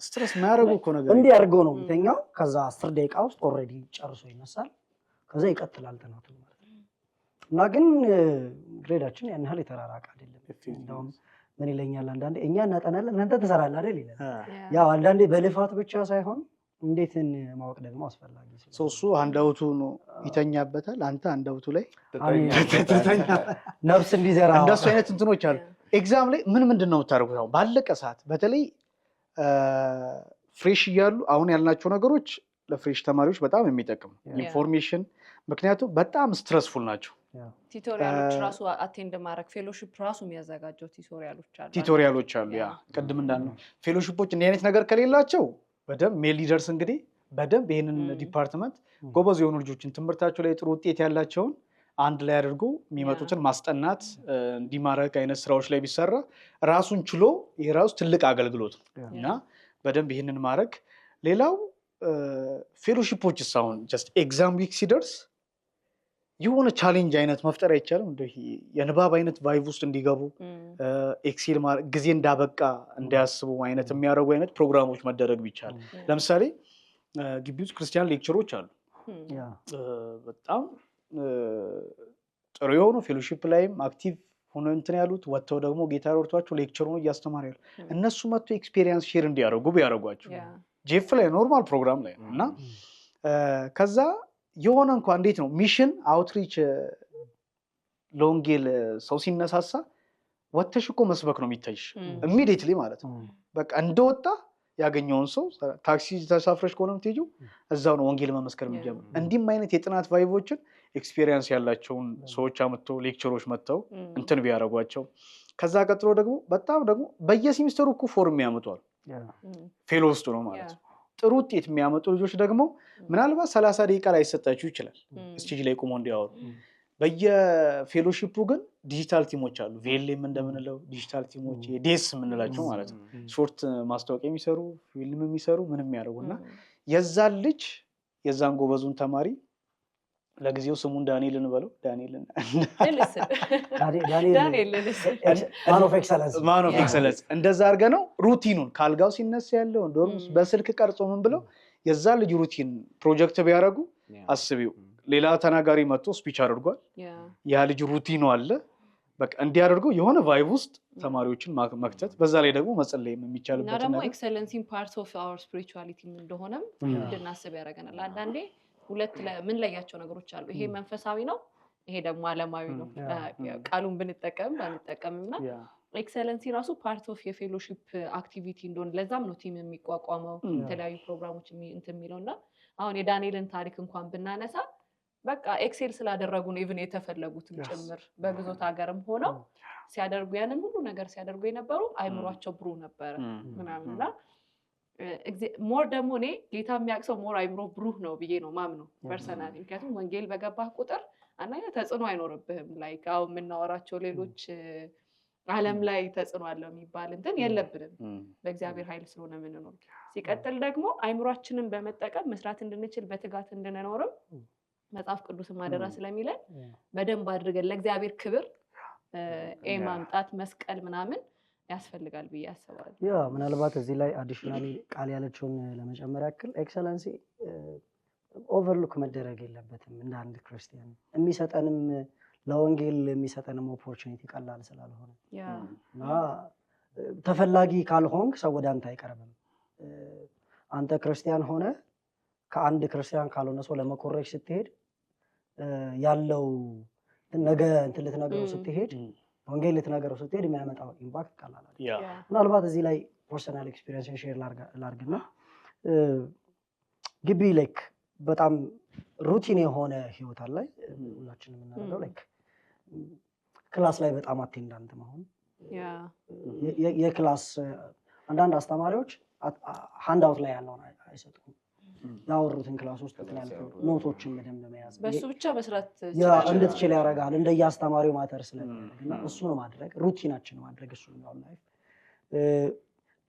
ስትረስ ማያረጉ እኮ ነገር እንዲህ አድርገው ነው የሚተኛው። ከዛ 10 ደቂቃ ውስጥ ኦልሬዲ ጨርሶ ይነሳል። ከዛ ይቀጥላል ጥናቱ ማለት ነው። እና ግን ግሬዳችን ያን ያህል የተራራቀ አይደለም። እንደውም ምን ይለኛል አንዳንዴ እኛ እናጠናለን እናንተ ትሰራለህ አይደል ይላል። ያው አንዳንዴ በልፋት ብቻ ሳይሆን እንዴትን ማወቅ ደግሞ አስፈላጊ ነው። እሱ አንዳውቱ ነው ይተኛበታል፣ አንተ አንዳውቱ ላይ ነፍስ እንዲዘራ እንደሱ አይነት እንትኖች አሉ። ኤግዛም ላይ ምንድን ነው የምታደርጉት? አሁን ባለቀ ሰዓት በተለይ ፍሬሽ እያሉ አሁን ያልናቸው ነገሮች ለፍሬሽ ተማሪዎች በጣም የሚጠቅም ኢንፎርሜሽን፣ ምክንያቱም በጣም ስትረስፉል ናቸው። ቲቶሪያሎች ራሱ አቴንድ ማድረግ ፌሎሺፕ ራሱ የሚያዘጋጀው ቲቶሪያሎች አሉ። ያ ቅድም እንዳልነው ፌሎሺፖች እንዲህ አይነት ነገር ከሌላቸው በደንብ ሜል ሊደርስ እንግዲህ በደንብ ይህንን ዲፓርትመንት ጎበዝ የሆኑ ልጆችን ትምህርታቸው ላይ ጥሩ ውጤት ያላቸውን አንድ ላይ አድርጎ የሚመጡትን ማስጠናት እንዲማረግ አይነት ስራዎች ላይ ቢሰራ ራሱን ችሎ የራሱ ትልቅ አገልግሎት ነው እና በደንብ ይህንን ማድረግ። ሌላው ፌሎሺፖች አሁን ጀስት ኤግዛም ዊክ ሲደርስ የሆነ ቻሌንጅ አይነት መፍጠር አይቻልም? እንደ የንባብ አይነት ቫይቭ ውስጥ እንዲገቡ ኤክሴል ጊዜ እንዳበቃ እንዲያስቡ አይነት የሚያደርጉ አይነት ፕሮግራሞች መደረግ ቢቻል። ለምሳሌ ግቢ ውስጥ ክርስቲያን ሌክቸሮች አሉ፣ በጣም ጥሩ የሆኑ ፌሎሺፕ ላይም አክቲቭ ሆኖ እንትን ያሉት ወጥተው ደግሞ ጌታ ረድቷቸው ሌክቸር ሆኖ እያስተማሩ ያሉ እነሱ መጥቶ ኤክስፔሪየንስ ሼር እንዲያደርጉ ቢያደርጓቸው ጄፍ ላይ ኖርማል ፕሮግራም ላይ ነው እና ከዛ የሆነ እንኳ እንዴት ነው ሚሽን አውትሪች ለወንጌል ሰው ሲነሳሳ ወተሽ እኮ መስበክ ነው የሚታይሽ ኢሚዲየትሊ ማለት ነው። በቃ እንደወጣ ያገኘውን ሰው ታክሲ ተሳፍረሽ ከሆነ የምትሄጂው እዛው ነው ወንጌል መመስከር የሚጀምር። እንዲህም አይነት የጥናት ቫይቮችን ኤክስፔሪየንስ ያላቸውን ሰዎች አመጥተው ሌክቸሮች መጥተው እንትን ቢያደርጓቸው። ከዛ ቀጥሎ ደግሞ በጣም ደግሞ በየሴሚስተሩ እኮ ፎርም ያመጧል ፌሎ ውስጥ ነው ማለት ነው። ጥሩ ውጤት የሚያመጡ ልጆች ደግሞ ምናልባት 30 ደቂቃ ላይ ይሰጣችሁ ይችላል ስቴጅ ላይ ቆሞ እንዲያወሩ። በየፌሎሺፑ ግን ዲጂታል ቲሞች አሉ፣ ቬልም እንደምንለው ዲጂታል ቲሞች ዴስ የምንላቸው ማለት ነው። ሾርት ማስታወቂያ የሚሰሩ ፊልም የሚሰሩ ምንም የሚያደርጉና የዛን ልጅ የዛን ጎበዙን ተማሪ ለጊዜው ስሙን ዳንኤል እንበለው ማን ኦፍ ኤክሰለንስ እንደዛ አድርገ ነው ሩቲኑን ካልጋው ሲነሳ ያለው ዶርም በስልክ ቀርጾ ምን ብለው የዛ ልጅ ሩቲን ፕሮጀክት ቢያደርጉ አስቢው። ሌላ ተናጋሪ መጥቶ ስፒች አድርጓል፣ ያ ልጅ ሩቲኑ አለ። በቃ እንዲያደርገው የሆነ ቫይብ ውስጥ ተማሪዎችን መክተት፣ በዛ ላይ ደግሞ መጸለይ የሚቻልበት እና ደግሞ ኤክሰለንሲን ፓርት ኦፍ አወር ስፒሪቹዋሊቲ እንደሆነም እንድናስብ ያደርገናል። አንዳንዴ ሁለት ምን ለያቸው ነገሮች አሉ። ይሄ መንፈሳዊ ነው፣ ይሄ ደግሞ ዓለማዊ ነው። ቃሉን ብንጠቀም ባንጠቀምና ኤክሰለንሲ ራሱ ፓርት ኦፍ የፌሎሺፕ አክቲቪቲ እንደሆነ ለዛም ነው ቲም የሚቋቋመው የተለያዩ ፕሮግራሞች እንትን የሚለውና አሁን የዳንኤልን ታሪክ እንኳን ብናነሳ በቃ ኤክሴል ስላደረጉ ነው ኢቭን የተፈለጉትን ጭምር በግዞት ሀገርም ሆነው ሲያደርጉ ያንን ሁሉ ነገር ሲያደርጉ የነበሩ አይምሯቸው ብሩህ ነበረ ምናምንና ሞር ደግሞ እኔ ጌታ የሚያቅሰው ሞር አይምሮ ብሩህ ነው ብዬ ነው ማምነው ፐርሰናሊ። ምክንያቱም ወንጌል በገባህ ቁጥር አንደኛ ተጽዕኖ አይኖርብህም። ላይክ አሁን የምናወራቸው ሌሎች ዓለም ላይ ተጽዕኖ አለው የሚባል እንትን የለብንም በእግዚአብሔር ኃይል ስለሆነ የምንኖር። ሲቀጥል ደግሞ አይምሯችንን በመጠቀም መስራት እንድንችል በትጋት እንድንኖርም መጽሐፍ ቅዱስን ማደራ ስለሚለን በደንብ አድርገን ለእግዚአብሔር ክብር ማምጣት መስቀል ምናምን ያስፈልጋል ብዬ አስባለሁ። ያ ምናልባት እዚህ ላይ አዲሽናሊ ቃል ያለችውን ለመጨመር ያክል ኤክሰለንሲ ኦቨርሉክ መደረግ የለበትም። እንደ አንድ ክርስቲያን የሚሰጠንም ለወንጌል የሚሰጠንም ኦፖርቹኒቲ ቀላል ስላልሆነ እና ተፈላጊ ካልሆንክ ሰው ወደ አንተ አይቀርብም። አንተ ክርስቲያን ሆነ ከአንድ ክርስቲያን ካልሆነ ሰው ለመኮረጅ ስትሄድ ያለው ነገ እንትን ልትነግረው ስትሄድ ወንጌል ልትነግረው ስትሄድ የሚያመጣው ኢምፓክት ቀላል አይደለም። ምናልባት እዚህ ላይ ፐርሰናል ኤክስፒሪየንስ ሼር ላርግና ግቢ ላይክ በጣም ሩቲን የሆነ ህይወት አለ ሁላችንም የምናደርገው ላይክ ክላስ ላይ በጣም አቴንዳንት መሆን የክላስ አንዳንድ አስተማሪዎች ሃንድ አውት ላይ ያለውን አይሰጡም። ያወሩትን ክላስ ውስጥ ኖቶችን በደንብ መያዝ በሱ ብቻ መስራት እንድትችል ያደርጋል። እንደየአስተማሪው ማተር ስለሚያደርግና እሱን ማድረግ ሩቲናችን ማድረግ እሱ ነው ላይፍ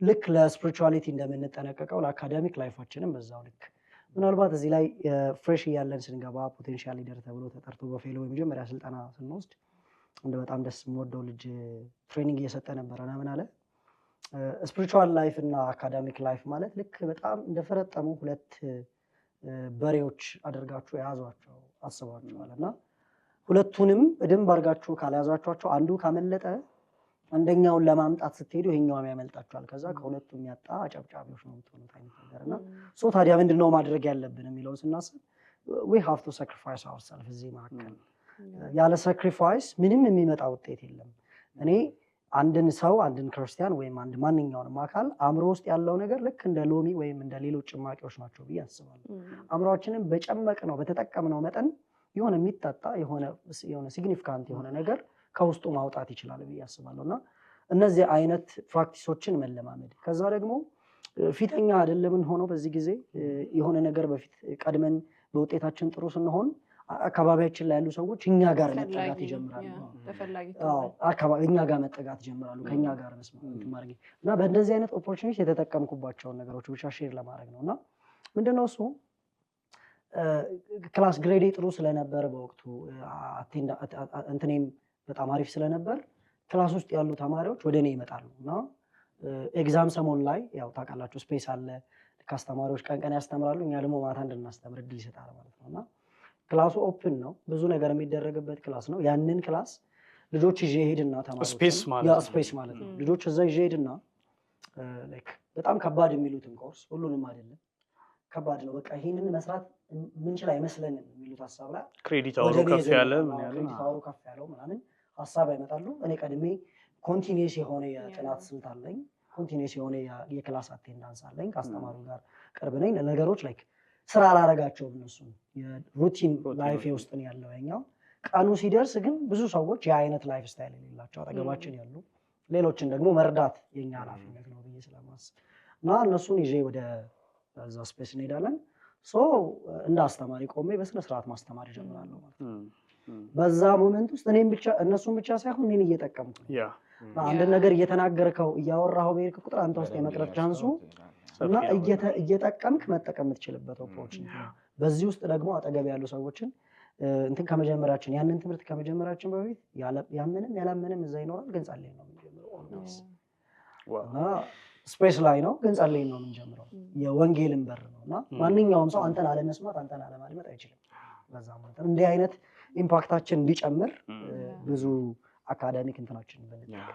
ልክ ለስፒሪቹዋሊቲ እንደምንጠነቀቀው ለአካዳሚክ ላይፋችንም በዛው ልክ ምናልባት እዚህ ላይ ፍሬሽ እያለን ስንገባ ፖቴንሻል ሊደር ተብሎ ተጠርቶ በፌሎ የመጀመሪያ ስልጠና ስንወስድ እንደ በጣም ደስ የምወደው ልጅ ትሬኒንግ እየሰጠ ነበረ እና ምን አለ ስፒሪቹዋል ላይፍ እና አካዳሚክ ላይፍ ማለት ልክ በጣም እንደፈረጠሙ ሁለት በሬዎች አድርጋችሁ የያዟቸው አስቧቸዋል እና ሁለቱንም በደንብ አድርጋችሁ ካልያዟቸው አንዱ ካመለጠ አንደኛውን ለማምጣት ስትሄዱ ይሄኛውም ያመልጣችኋል ከዛ ከሁለቱም ያጣ አጨብጫቢዎች ነው የምትሆኑት አይነት ነገርና ሶ ታዲያ ምንድነው ማድረግ ያለብን የሚለውን ስናስብ we have to sacrifice ourselves እዚህ መካከል ያለ ሳክሪፋይስ ምንም የሚመጣ ውጤት የለም እኔ አንድን ሰው አንድን ክርስቲያን ወይም አንድ ማንኛውንም አካል አእምሮ ውስጥ ያለው ነገር ልክ እንደ ሎሚ ወይም እንደ ሌሎች ጭማቂዎች ናቸው ብዬ አስባለሁ አእምሮአችንን በጨመቅ ነው በተጠቀምነው መጠን የሆነ የሚጣጣ የሆነ ሲግኒፊካንት የሆነ ነገር ከውስጡ ማውጣት ይችላል ብዬ አስባለሁና እነዚህ አይነት ፕራክቲሶችን መለማመድ ከዛ ደግሞ ፊተኛ አይደለምን ሆኖ በዚህ ጊዜ የሆነ ነገር በፊት ቀድመን በውጤታችን ጥሩ ስንሆን አካባቢያችን ላይ ያሉ ሰዎች እኛ ጋር መጠጋት ይጀምራሉ እኛ ጋር መጠጋት ይጀምራሉ ከኛ ጋር መስማት ማድረግ እና በእንደዚህ አይነት ኦፖርቹኒቲ የተጠቀምኩባቸውን ነገሮች ብቻ ሼር ለማድረግ ነውና ምንድነው እሱ ክላስ ግሬዴ ጥሩ ስለነበር በወቅቱ እንትኔም በጣም አሪፍ ስለነበር ክላስ ውስጥ ያሉ ተማሪዎች ወደ እኔ ይመጣሉ እና ኤግዛም ሰሞን ላይ ያው ታውቃላችሁ ስፔስ አለ አስተማሪዎች ቀን ያስተምራሉ እኛ ደግሞ ማታ እንድናስተምር እድል ይሰጣል ማለት ነውና ክላሱ ኦፕን ነው ብዙ ነገር የሚደረግበት ክላስ ነው ያንን ክላስ ልጆች ይዤ ሄድና ተማሪዎች ስፔስ ማለት ነው ልጆች እዛ ይዤ ሄድና ላይክ በጣም ከባድ የሚሉትን ኮርስ ሁሉንም አይደለም ከባድ ነው በቃ ይሄንን መስራት ምንችል አይመስለንም የሚሉት ሐሳብ ላይ ክሬዲት አውሩ ከፍ ያለው ምናምን ሐሳብ ያመጣሉ እኔ ቀድሜ ኮንቲኒዩስ የሆነ የጥናት ስልት አለኝ ኮንቲኒዩስ የሆነ የክላስ አቴንዳንስ አለኝ ከአስተማሪው ጋር ቅርብ ነኝ ነገሮች ላይክ ስራ አላረጋቸውም እነሱ የሩቲን ላይፍ ውስጥ ነው ያለው ያኛው ቀኑ ሲደርስ ግን ብዙ ሰዎች የአይነት ላይፍ ስታይል የሌላቸው አጠገባችን ያሉ ሌሎችን ደግሞ መርዳት የኛ ኃላፊነት ነው ብዬ ስለማስብ እና እነሱን ይዤ ወደ እዛ ስፔስ እንሄዳለን ሶ እንደ አስተማሪ ቆሜ በስነ ስርዓት ማስተማር ጀምራለሁ ማለት ነው በዛ ሞመንት ውስጥ እኔም ብቻ እነሱን ብቻ ሳይሆን እኔን እየጠቀምኩ አንድ ነገር እየተናገርከው እያወራኸው በሄድክ ቁጥር አንተ ውስጥ የመቅረት ቻንሱ እና እየጠቀምክ መጠቀም የምትችልበት ኦፖርቹኒቲ በዚህ ውስጥ ደግሞ አጠገብ ያሉ ሰዎችን እንትን ከመጀመራችን ያንን ትምህርት ከመጀመራችን በፊት ያመንም ያላመንም እዛ ይኖራል ግን ጸልየን ነው የምንጀምረው ኦልሞስት እና ስፔስ ላይ ነው ግን ጸልየን ነው የምንጀምረው የወንጌልን በር ነውና ማንኛውም ሰው አንተን አለመስማት አንተን አለማድመጥ አይችልም በዛ ማለት ነው እንዲህ አይነት ኢምፓክታችን እንዲጨምር ብዙ አካዳሚክ እንትናችን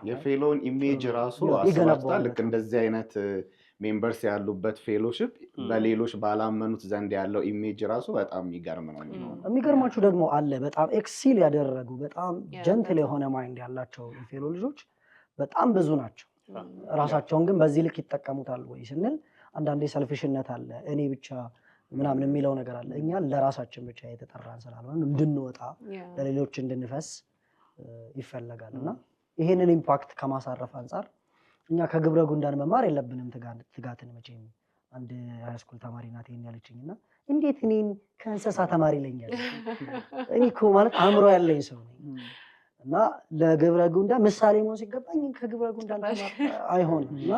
የፌሎን ኢሜጅ ራሱ አስባስታ ልክ እንደዚህ አይነት ሜምበርስ ያሉበት ፌሎሺፕ በሌሎች ባላመኑት ዘንድ ያለው ኢሜጅ ራሱ በጣም የሚገርም ነው የሚገርማችሁ ደግሞ አለ በጣም ኤክሲል ያደረጉ በጣም ጀንትል የሆነ ማይንድ ያላቸው የፌሎ ልጆች በጣም ብዙ ናቸው ራሳቸውን ግን በዚህ ልክ ይጠቀሙታል ወይ ስንል አንዳንዴ ሰልፊሽነት አለ እኔ ብቻ ምናምን የሚለው ነገር አለ እኛ ለራሳችን ብቻ የተጠራን ስላልሆነ እንድንወጣ ለሌሎች እንድንፈስ ይፈለጋል እና ይሄንን ኢምፓክት ከማሳረፍ አንፃር እኛ ከግብረ ጉንዳን መማር የለብንም ትጋትን መቼም አንድ ሃይስኩል ተማሪ ናት ይሄን ያለችኝና እንዴት እኔን ከእንስሳ ተማሪ ይለኛል እኔ እኮ ማለት አእምሮ ያለኝ ሰው ነኝ እና ለግብረ ጉንዳን ምሳሌ መሆን ሲገባኝ ከግብረ ጉንዳን ተማሪ አይሆንም እና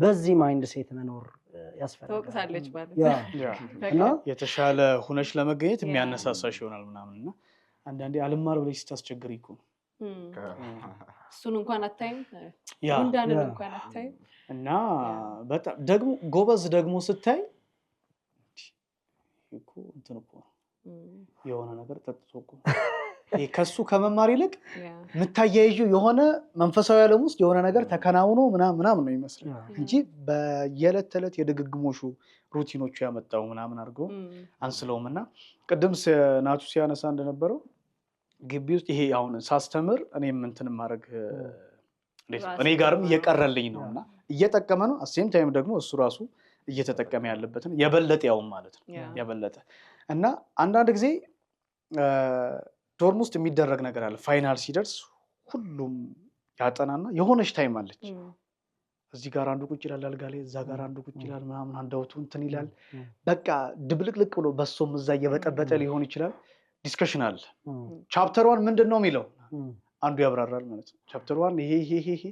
በዚህ ማይንድ ሴት መኖር ያስፈልጋል እና የተሻለ ሁነሽ ለመገኘት የሚያነሳሳሽ ይሆናል ምናምንና አንዳንዴ አልማር ብለሽ ስታስቸግሪ እኮ እሱን እንኳን አታይም ጉንዳንን እንኳን አታይም እና በጣም ደግሞ ጎበዝ ደግሞ ስታይ እኮ እንትን እኮ የሆነ ነገር ጠጥቶ እኮ ከሱ ከመማር ይልቅ የምታያይዥው የሆነ መንፈሳዊ ዓለም ውስጥ የሆነ ነገር ተከናውኖ ምናምን ነው ይመስላል እንጂ በየዕለት ተዕለት የድግግሞሹ ሩቲኖቹ ያመጣው ምናምን አድርገው አንስለውም እና ቅድም ናቱ ሲያነሳ እንደነበረው ግቢ ውስጥ ይሄ አሁን ሳስተምር እኔም እንትን ማድረግ እኔ ጋርም እየቀረልኝ ነው እና እየጠቀመ ነው አሴም ታይም ደግሞ እሱ ራሱ እየተጠቀመ ያለበትን የበለጠ ያውም ማለት ነው የበለጠ እና አንዳንድ ጊዜ ዶርም ውስጥ የሚደረግ ነገር አለ ፋይናል ሲደርስ ሁሉም ያጠናና የሆነች ታይም አለች እዚህ ጋር አንዱ ቁጭ ይላል አልጋ ላይ እዛ ጋር አንዱ ቁጭ ይላል ምናምን አንደውቱ እንትን ይላል በቃ ድብልቅልቅ ብሎ በሶም እዛ እየበጠበጠ ሊሆን ይችላል ዲስከሽን አለ ቻፕተር 1 ምንድን ነው የሚለው አንዱ ያብራራል ማለት ነው ቻፕተር 1 ይሄ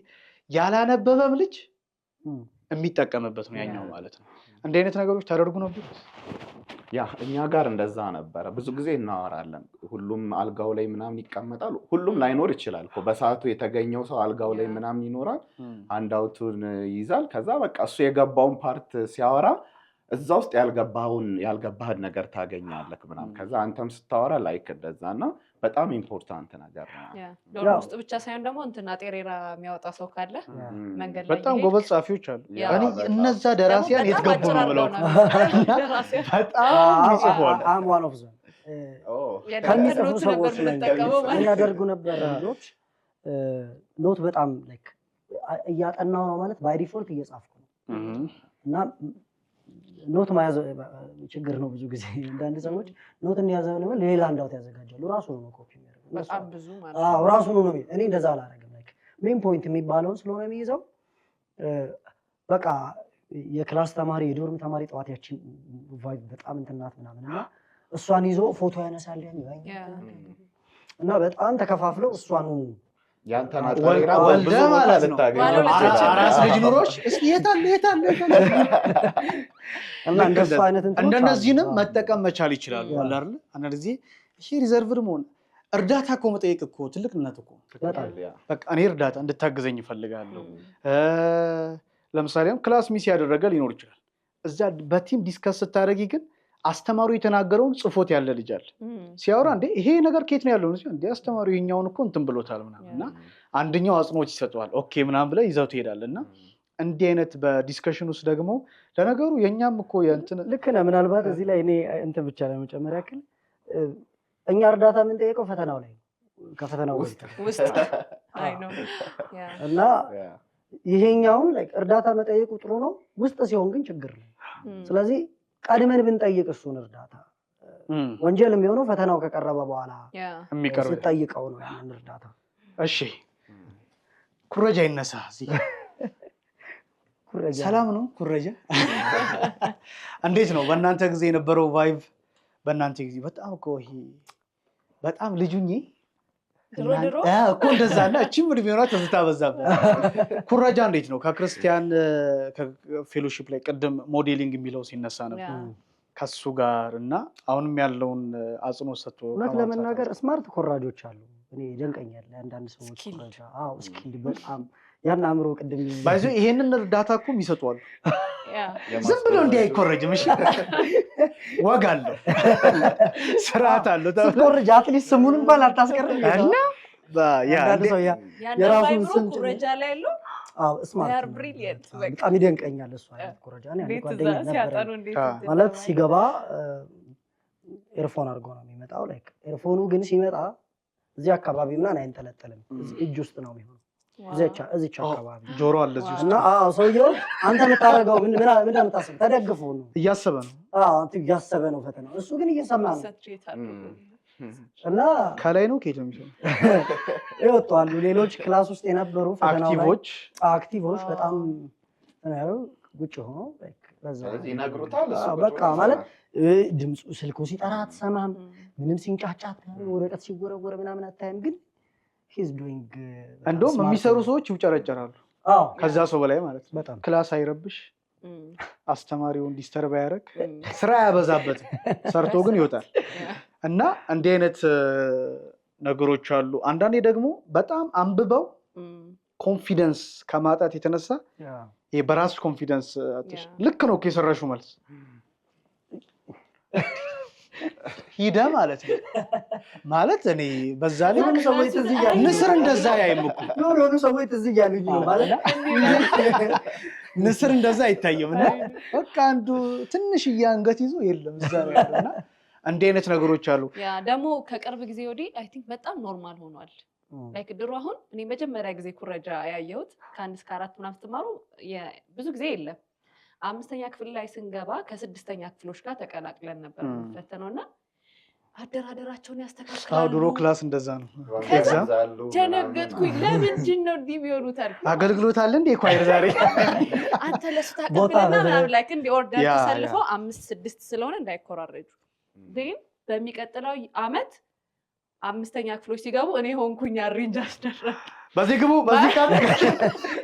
ያላነበበም ልጅ የሚጠቀምበት ነው ያኛው ማለት ነው። እንዲህ አይነት ነገሮች ታደርጉ ነበር? ያ እኛ ጋር እንደዛ ነበረ። ብዙ ጊዜ እናወራለን። ሁሉም አልጋው ላይ ምናምን ይቀመጣል። ሁሉም ላይኖር ይችላል እኮ በሰዓቱ የተገኘው ሰው አልጋው ላይ ምናምን ይኖራል። አንዳውቱን ይይዛል። ከዛ በቃ እሱ የገባውን ፓርት ሲያወራ እዛ ውስጥ ያልገባህን ነገር ታገኛለህ ምናምን። ከዛ አንተም ስታወራ ላይክ እንደዛና በጣም ኢምፖርታንት ነገር ነው። ዶርም ውስጥ ብቻ ሳይሆን ደግሞ እንትና ጤሬራ የሚያወጣ ሰው ካለ መንገድ ላይ በጣም ጎበዝ ጻፊዎች አሉ። እኔ እነዛ ደራሲያን የት ገቡ ነው ብለው በጣም ይጽፋሉ። ዋን ኦፍ ዘም ከሚጽፉ ሰዎች ያደርጉ ነበር። ኖት በጣም ላይክ እያጠናው ነው ማለት ባይ ዲፎልት እየጻፍኩ ነው እና ኖት መያዝ ችግር ነው። ብዙ ጊዜ አንዳንድ ሰዎች ኖት እንያዘው ነው ሌላ አንዳውት ያዘጋጃሉ። ራሱ ነው ኮፒ የሚያደርገው በጣም ብዙ ማለት ነው። ራሱ ነው። እኔ እንደዛ አላደርግም። ላይክ ሜን ፖይንት የሚባለውን ስለሆነ የሚይዘው በቃ የክላስ ተማሪ የዶርም ተማሪ ጠዋት ያችን ቫይብ በጣም እንትናት ምናምን እና እሷን ይዞ ፎቶ ያነሳል እና በጣም ተከፋፍለው እሷን ያንተና ወልደ ማለት ነው። አራስ ልጅ ኑሮሽ እስኪ የታለ እና እንደሱ አይነት እንደነዚህንም መጠቀም መቻል ይችላሉ አይደል? አንዳንድ ጊዜ እሺ ሪዘርቭድ መሆን እርዳታ እኮ መጠየቅ እኮ ትልቅነት እኮ በቃ እኔ እርዳታ እንድታግዘኝ እፈልጋለሁ። ለምሳሌ ክላስ ሚስ ያደረገ ሊኖር ይችላል። እዛ በቲም ዲስከስ ስታደርጊ ግን አስተማሪው የተናገረውን ጽፎት ያለ ልጅ አለ። ሲያወራ እንዴ ይሄ ነገር ከየት ነው ያለው እንዴ አስተማሪው ይሄኛውን እኮ እንትን ብሎታል ምናምንና አንደኛው አጽንኦት ይሰጠዋል። ኦኬ ምናምን ብለህ ይዘው ትሄዳለና እንዲህ አይነት በዲስከሽን ውስጥ ደግሞ ለነገሩ የኛም እኮ የእንትን ልክ ነህ። ምናልባት እዚህ ላይ እኔ እንትን ብቻ ለመጨመር ያክል እኛ እርዳታ የምንጠይቀው ፈተናው ላይ ከፈተናው ውስጥ አይ ነው እና ይሄኛውን ላይክ እርዳታ መጠየቁ ጥሩ ነው። ውስጥ ሲሆን ግን ችግር ነው። ስለዚህ ቀድመን ብንጠይቅ እሱን እርዳታ ወንጀል የሚሆነው ፈተናው ከቀረበ በኋላ ስጠይቀው ነው ያንን እርዳታ። እሺ ኩረጃ ይነሳ እዚህ ሰላም ነው ኩረጃ እንዴት ነው በእናንተ ጊዜ የነበረው ቫይብ? በእናንተ ጊዜ በጣም እኮ ይሄ በጣም ልጁኝ ድሮ እኮ እንደዛ እና እቺም እድሜውና ትዝታ በዛበት ኩረጃ እንዴት ነው ከክርስቲያን ፌሎሺፕ ላይ ቅድም ሞዴሊንግ የሚለው ሲነሳ ነበር ከሱ ጋር እና አሁንም ያለውን አጽንኦት ሰጥቶ እውነት ለመናገር ስማርት ኮራጆች አሉ። እኔ ይደንቀኛል አንዳንድ ሰዎች ኮራጃ ስኪል በጣም ያን አምሮ ቅድም ባይዞ ይሄንን እርዳታ እኮ ይሰጣሉ። ዝም ብሎ እንዲህ አይኮረጅም። እሺ ዋጋ አለው ስርዓት አለው። ተኮረጅ አትሊስት ስሙን እንኳን አታስቀርም እና የራሱን ስም ኩረጃ ላይ ያለው ስማርት ብሪሊየንት በጣም ይደንቀኛል። እሱ አይነት ኩረጃ ነው ጓደኛ ነበር ማለት ሲገባ ኤርፎን አድርጎ ነው የሚመጣው። ላይክ ኤርፎኑ ግን ሲመጣ እዚህ አካባቢ ምናምን አይንጠለጠልም። እጅ ውስጥ ነው የሚሆነው። እዚች አካባቢ ጆሮ አለ እዚህ ውስጥ እና ሰውየው አንተ የምታደርገው ምን እንደምታስብ ተደግፎ ነው እያሰበ ነው። አንተ እያሰበ ነው ፈተናው፣ እሱ ግን እየሰማ ነው። እና ከላይ ነው ከየት ነው የሚሰማው? ይወጣሉ ሌሎች ክላስ ውስጥ የነበሩ ፈተናው ላይ አክቲቮች በጣም ነው ጉጭ ሆኖ በዛ ይነግሩታል። በቃ ማለት ድምፁ ስልኩ ሲጠራ አትሰማም፣ ምንም ሲንጫጫት ወረቀት ሲወረወረ ምናምን አታይም። ግን ሂዝ ዱይንግ እንደውም የሚሰሩ ሰዎች ይውጨረጨራሉ ከዛ ሰው በላይ ማለት ነው። በጣም ክላስ አይረብሽ፣ አስተማሪውን ዲስተርብ አያደርግ፣ ስራ ያበዛበትም ሰርቶ ግን ይወጣል። እና እንዲህ አይነት ነገሮች አሉ። አንዳንዴ ደግሞ በጣም አንብበው ኮንፊደንስ ከማጣት የተነሳ በራስ ኮንፊደንስ ልክ ነው የሰራሽው መልስ ሂደ ማለት ነው ማለት እኔ በዛ ላይ ንስር እንደዛ ያይም እኮ ኖ ሰዎች እዚህ ያሉኝ ነው ማለት ንስር እንደዛ አይታየም። እና በቃ አንዱ ትንሽ አንገት ይዞ የለም እዛ ላይ ያለና እንዲህ አይነት ነገሮች አሉ። ያ ደግሞ ከቅርብ ጊዜ ወዲህ አይ ቲንክ በጣም ኖርማል ሆኗል። ላይክ ድሮ አሁን እኔ መጀመሪያ ጊዜ ኩረጃ ያየሁት ከ1 እስከ 4 ምናምን ስትማሩ ብዙ ጊዜ የለም። 5ኛ ክፍል ላይ ስንገባ ከ6ኛ ክፍሎች ጋር ተቀላቅለን ነበር የምንፈተነውና አደራደራቸውን ያስተካክላሉ። ድሮ ክላስ እንደዛ ነው። ኤግዛም ጀነገጥኩኝ። ለምንድን ነው እንዲህ የሚሆኑት አልኩ። አገልግሎት አለ እንዴ ኳይር ዛሬ አንተ ለሱ ታቀብለና ላይክ እንደ ኦርደር ተሰልፈው 5 6 ስለሆነ እንዳይኮራረጁ። ግን በሚቀጥለው አመት 5ኛ ክፍሎች ሲገቡ እኔ ሆንኩኝ አሬንጅ አስደረግ በዚህ ግቡ በዚህ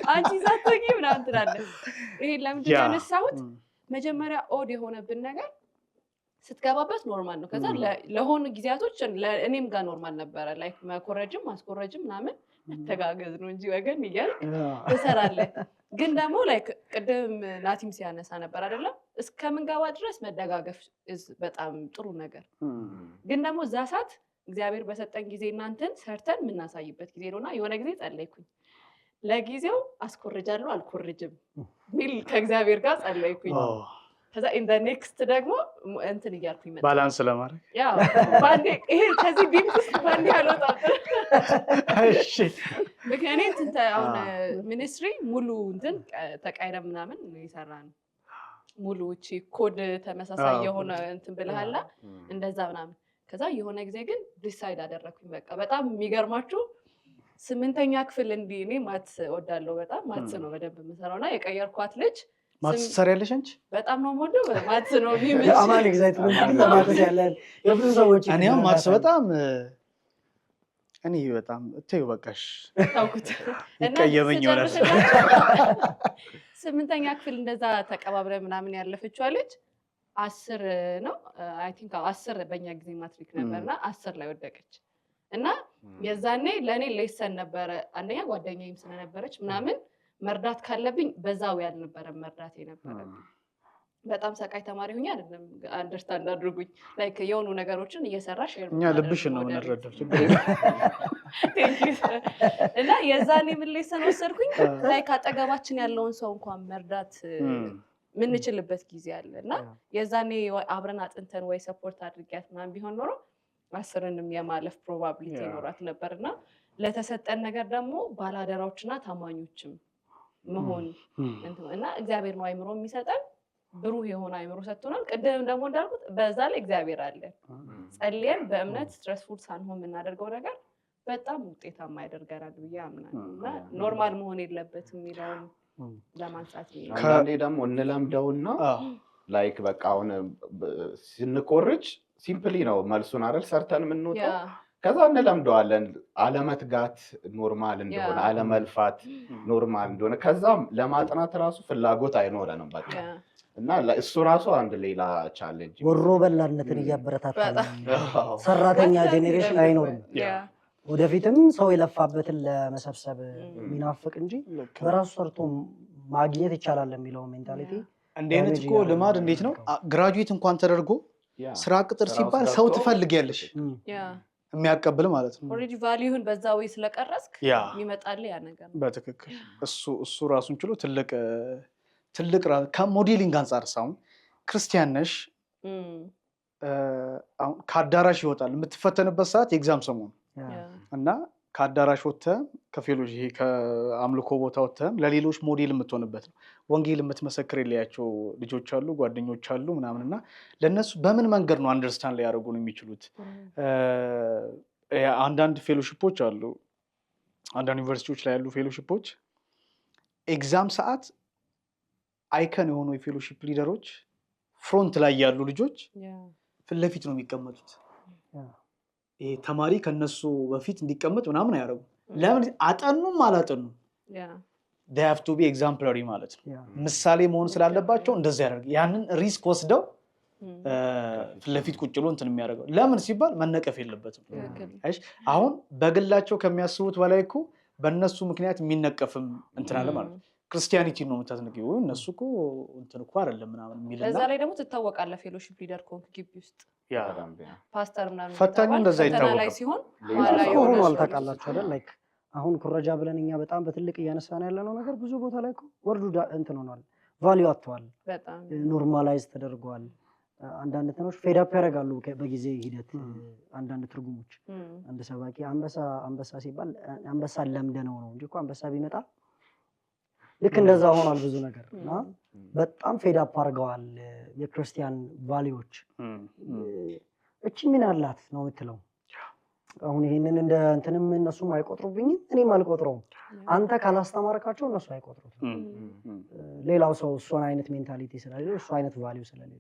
አንቺ ሳትሆኚ ምናምን ትላለች። ይሄን ለምንድን ነው ያነሳሁት? መጀመሪያ ኦድ የሆነብን ነገር ስትገባበት ኖርማል ነው። ከዛ ለሆኑ ጊዜያቶች እኔም ጋር ኖርማል ነበረ። ላይክ መኮረጅም ማስኮረጅም ምናምን መተጋገዝ ነው እንጂ ወገን እያልክ ትሰራለህ። ግን ደግሞ ላይክ ቅድም ናቲም ሲያነሳ ነበር አይደለም? እስከምንገባ ድረስ መደጋገፍ በጣም ጥሩ ነገር። ግን ደግሞ እዛ ሰዓት እግዚአብሔር በሰጠን ጊዜ እናንተን ሰርተን የምናሳይበት ጊዜ ነውና የሆነ ጊዜ ጸለይኩኝ። ለጊዜው አስኮርጃለሁ አልኮርጅም ሚል ከእግዚአብሔር ጋር ጸለይኩኝ። ከዛ ኢን ዘ ኔክስት ደግሞ እንትን እያልኩኝ መጣ ባላንስ ለማድረግ ያው ባንዴ ይሄ ከዚህ ቢም ውስጥ ባንዴ አልወጣም። እሺ ምክንያቱም አሁን ሚኒስትሪ ሙሉ እንትን ተቃይረን ምናምን ይሰራል። ሙሉ እቺ ኮድ ተመሳሳይ የሆነ እንትን ብለሃላ እንደዛ ምናምን። ከዛ የሆነ ጊዜ ግን ዲሳይድ አደረኩኝ በቃ በጣም የሚገርማችሁ 8ኛ ክፍል እንዲህ እኔ ማትስ እወዳለሁ በጣም ማትስ ነው በደንብ የምሰራውና የቀየርኳት ልጅ ማትስ ትሰሪያለሽ አንቺ? በጣም ነው የምወደው ማትስ ነው የሚመች አማን ኤግዛይትመንት ማትስ ያለን የብዙ ሰዎች እኔም ማትስ በጣም እኔ በጣም እተዩ በቃሽ ታውቁት ይቀየመኝ ይሆናል። 8ኛ ክፍል እንደዛ ተቀባብረ ምናምን ያለፈችው ልጅ 10 ነው አይ ቲንክ 10 በእኛ ጊዜ ማትሪክ ነበርና 10 ላይ ወደቀች። እና የዛኔ ለኔ ሌሰን ነበረ። አንደኛ ጓደኛዬም ስለነበረች ምናምን መርዳት ካለብኝ በዛው ያልነበረ መርዳት የነበረብኝ። በጣም ሰቃይ ተማሪ ሆኜ አይደለም አንደርስታንድ አድርጉኝ። ላይክ የሆኑ ነገሮችን እየሰራሽ እኛ ልብሽን ነው የምንረዳው። እና የዛኔ ምን ሌሰን ወሰድኩኝ? ላይክ አጠገባችን ያለውን ሰው እንኳን መርዳት ምንችልበት ጊዜ አለ። እና የዛኔ አብረን አጥንተን ወይ ሰፖርት አድርጊያት ምናምን ቢሆን ኖሮ 10ንም የማለፍ ፕሮባቢሊቲ ይኖራት ነበርና ለተሰጠን ነገር ደግሞ ባላደራዎችና ታማኞችም መሆን እና እግዚአብሔር ነው አይምሮ የሚሰጠን ብሩህ የሆነ አይምሮ ሰጥቶናል። ቅድም ደግሞ እንዳልኩት በዛ ላይ እግዚአብሔር አለ። ጸልየን በእምነት ስትረስፉል ሳንሆን የምናደርገው ነገር በጣም ውጤታማ ያደርገናል ብዬ አምናለሁ። እና ኖርማል መሆን የለበትም የሚለውን ለማንሳት ነው። አንዳንዴ ደግሞ እንለምደውና ላይክ በቃ አሁን ስንኮርጅ ሲምፕሊ ነው መልሱን አይደል ሰርተን የምንወጣው። ከዛ እንለምደዋለን አለመትጋት ኖርማል እንደሆነ አለመልፋት ኖርማል እንደሆነ ከዛም ለማጥናት ራሱ ፍላጎት አይኖረንም በቃ። እና እሱ ራሱ አንድ ሌላ ቻሌንጅ ወሮ በላነትን እያበረታታል ሰራተኛ ጄኔሬሽን አይኖርም። ወደፊትም ሰው የለፋበትን ለመሰብሰብ የሚናፍቅ እንጂ በራሱ ሰርቶ ማግኘት ይቻላል የሚለው ሜንታሊቲ እንደ አይነት እኮ ልማድ እንዴት ነው ግራጁዌት እንኳን ተደርጎ ስራ ቅጥር ሲባል ሰው ትፈልጊያለሽ የሚያቀብል ማለት ነው። ኦሬዲ ቫልዩን በዛው ስለቀረስክ ይመጣል ያ ነገር። በትክክል እሱ ራሱን ችሎ ትልቅ ከሞዴሊንግ አንፃር ሳይሆን ክርስቲያን ነሽ አሁን ከአዳራሽ ይወጣል የምትፈተንበት ሰዓት የኤግዛም ሰሞን እና ከአዳራሽ ወጥተህ ከፌሎጂ ከአምልኮ ቦታ ወጥተህ ለሌሎች ሞዴል የምትሆንበት ነው። ወንጌል የምትመሰክር የለያቸው ልጆች አሉ ጓደኞች አሉ ምናምን እና ለእነሱ በምን መንገድ ነው አንደርስታንድ ላይ ያደርጉ ነው የሚችሉት? አንዳንድ ፌሎሺፖች አሉ አንዳንድ ዩኒቨርሲቲዎች ላይ ያሉ ፌሎሺፖች ኤግዛም ሰዓት አይከን የሆኑ የፌሎሺፕ ሊደሮች ፍሮንት ላይ ያሉ ልጆች ፊት ለፊት ነው የሚቀመጡት። ይሄ ተማሪ ከነሱ በፊት እንዲቀመጥ ምናምን አያደርጉም። ለምን? አጠኑም አላጠኑም they have to be exemplary ማለት ነው። ምሳሌ መሆን ስላለባቸው እንደዛ ያደርግ ያንን ሪስክ ወስደው ፊት ለፊት ቁጭ ብሎ እንትን የሚያደርገው ለምን ሲባል መነቀፍ የለበትም። አሁን በግላቸው ከሚያስቡት በላይ እኮ በእነሱ ምክንያት የሚነቀፍም እንትን አለ ማለት ነው። ክርስቲያኒቲ ነው የምታስነግው እነሱ እኮ እንትን እኮ አይደለም ምናምን የሚልና ለዛ ላይ ደግሞ ትታወቃለህ ፌሎሺፕ ሊደር ኮንክ ግቢ ውስጥ ያ ፓስተር ምናምን ፈታኙ እንደዛ ይታወቃል ላይ ሲሆን ሆኖ አልታውቃላችሁ አይደል? ላይክ አሁን ኩረጃ ብለን እኛ በጣም በትልቅ እያነሳን ያለነው ነገር ብዙ ቦታ ላይ እኮ ወርዱ እንትን ሆኗል፣ ቫልዩ አጥቷል፣ በጣም ኖርማላይዝ ተደርጓል። አንዳንድ እንትኖች ፌድ አፕ ያደርጋሉ በጊዜ ሂደት። አንዳንድ ትርጉሞች አንድ ሰባኪ አንበሳ ሲባል አንበሳ ለምደነው ነው እንጂ እኮ አንበሳ ቢመጣ ልክ እንደዛ ሆኗል ብዙ ነገር እና በጣም ፌድ አፕ አድርገዋል የክርስቲያን ቫልዩዎች። እቺ ምን አላት ነው የምትለው? አሁን ይሄንን እንደ እንትንም እነሱም አይቆጥሩብኝም እኔም አልቆጥረውም። አንተ ካላስተማርካቸው እነሱ አይቆጥሩትም። ሌላው ሰው እሱን አይነት ሜንታሊቲ ስለሌለው እሱ አይነት ቫልዩ ስለሌለው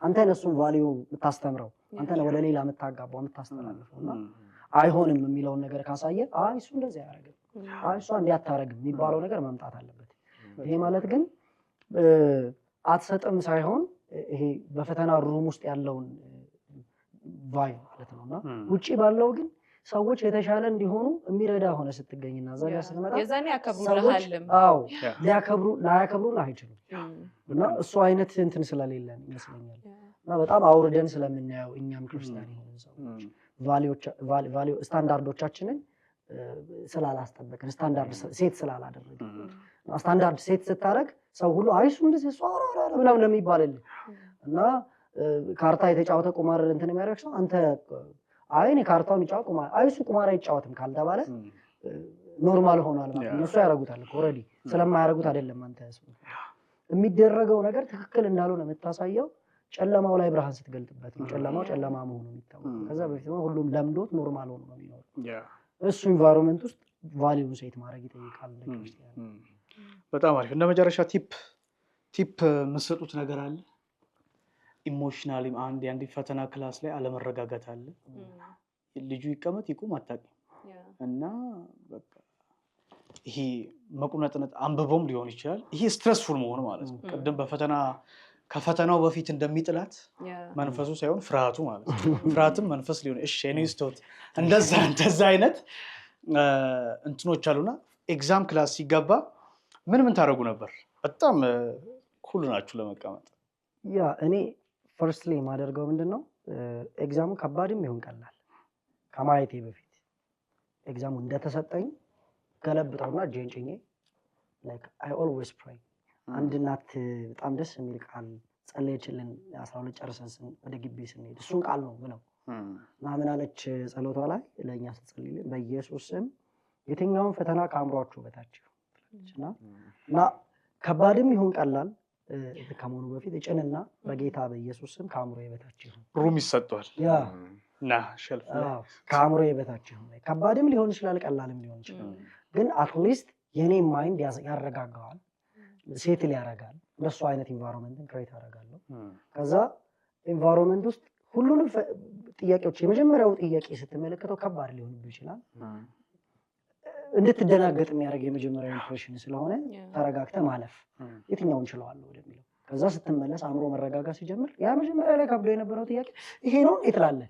አንተ እነሱን ቫልዩ የምታስተምረው አንተ ነው ወደ ሌላ የምታጋባው የምታስተላልፈው እና አይሆንም የሚለውን ነገር ካሳየ አይ እሱ እንደዚህ አያደርግም እሷ እንዲያታረግም የሚባለው ነገር መምጣት አለበት። ይሄ ማለት ግን አትሰጥም ሳይሆን ይሄ በፈተና ሩም ውስጥ ያለውን ቫይብ ማለት ነውና ውጪ ባለው ግን ሰዎች የተሻለ እንዲሆኑ የሚረዳ ሆነ ስትገኝና እዛ ጋር ስትመጣ የዛኔ ያከብሩልሃል። አዎ ላያከብሩን አይችሉም። እና እሱ አይነት እንትን ስለሌለን ይመስለኛል እና በጣም አውርደን ስለምናየው እኛም ክርስቲያን የሆንን ሰዎች ቫልዩ ስታንዳርዶቻችንን ስላላስጠበቅን ስታንዳርድ ሴት ስላላደረግን ስታንዳርድ ሴት ስታደርግ ሰው ሁሉ አይሱ እንደዚህ ምናምን ነው የሚባልልህ እና ካርታ የተጫወተ ቁማር እንትን የሚያደርግ ሰው አንተ አይ እኔ ካርታውን ይጫወት ቁማር አይሱ ቁማር አይጫወትም ካልተባለ ኖርማል ሆኗል ማለት ነው። እነሱ ያደርጉታል ኦልሬዲ ስለማያደርጉት አይደለም አንተ የሚደረገው ነገር ትክክል እንዳልሆነ የምታሳየው ጨለማው ላይ ብርሃን ስትገልጥበት ነው። ጨለማው ጨለማ መሆኑ የሚታወቅ ከዛ በፊት ሁሉም ለምዶት ኖርማል ሆኖ ነው የሚኖረው። እሱ ኢንቫይሮንመንት ውስጥ ቫልዩን ሴት ማድረግ ይጠይቃል። በጣም አሪፍ። እንደ መጨረሻ ቲፕ የምትሰጡት ነገር አለ? ኢሞሽናሊ አንድ ፈተና ክላስ ላይ አለመረጋጋት አለ። ልጁ ይቀመጥ ይቁም አታውቅም እና በቃ ይሄ መቁነጥነጥ አንብቦም ሊሆን ይችላል። ይሄ ስትረስፉል መሆኑ ማለት ነው። ቅድም ከፈተናው በፊት እንደሚጥላት መንፈሱ ሳይሆን ፍርሃቱ ማለት ነው። ፍርሃትም መንፈስ ሊሆን ስቶት እንደዛ አይነት እንትኖች አሉና ኤግዛም ክላስ ሲገባ ምን ታደርጉ ነበር? በጣም ኩል ናችሁ ለመቀመጥ። እኔ ፈርስትሊ የማደርገው ምንድን ነው ኤግዛሙ ከባድም ይሁን ቀላል ከማየቴ በፊት ኤግዛሙ እንደተሰጠኝ ገለብጠውና እጄን ጭኜ አይ ኦልዌይስ ፕሬይ። አንድ እናት በጣም ደስ የሚል ቃል ጸለየችልን 12 ጨርሰን ወደ ግቢ ስንሄድ እሱን ቃል ነው ብለው እና ምን አለች ጸሎቷ ላይ ለእኛ ስትጸልይልን በኢየሱስ ስም የትኛውን ፈተና ከአእምሯችሁ በታች እና ከባድም ይሁን ቀላል ከመሆኑ በፊት እጭንና በጌታ በኢየሱስ ስም ከአእምሮዬ በታች ይሁን ሩም ይሰጠዋል እና ሸልፍ ከአእምሮዬ በታች ይሁን። ከባድም ሊሆን ይችላል ቀላልም ሊሆን ይችላል፣ ግን አትሊስት የኔ ማይንድ ያረጋጋዋል፣ ሴትል ያደርጋል። እንደሱ አይነት ኢንቫይሮንመንትን ክሬት አደርጋለሁ። ከዛ ኢንቫይሮንመንት ውስጥ ሁሉንም ጥያቄዎች የመጀመሪያው ጥያቄ ስትመለከተው ከባድ ሊሆንብህ ይችላል። እንድትደናገጥ የሚያደርግ የመጀመሪያው ኢምፕሬሽን ስለሆነ ተረጋግተህ ማለፍ የትኛውን ችለዋለሁ ወደሚለው ከዛ ስትመለስ አእምሮ መረጋጋት ሲጀምር ያ መጀመሪያ ላይ ከብዶ የነበረው ጥያቄ ይሄ ነው ትላለህ።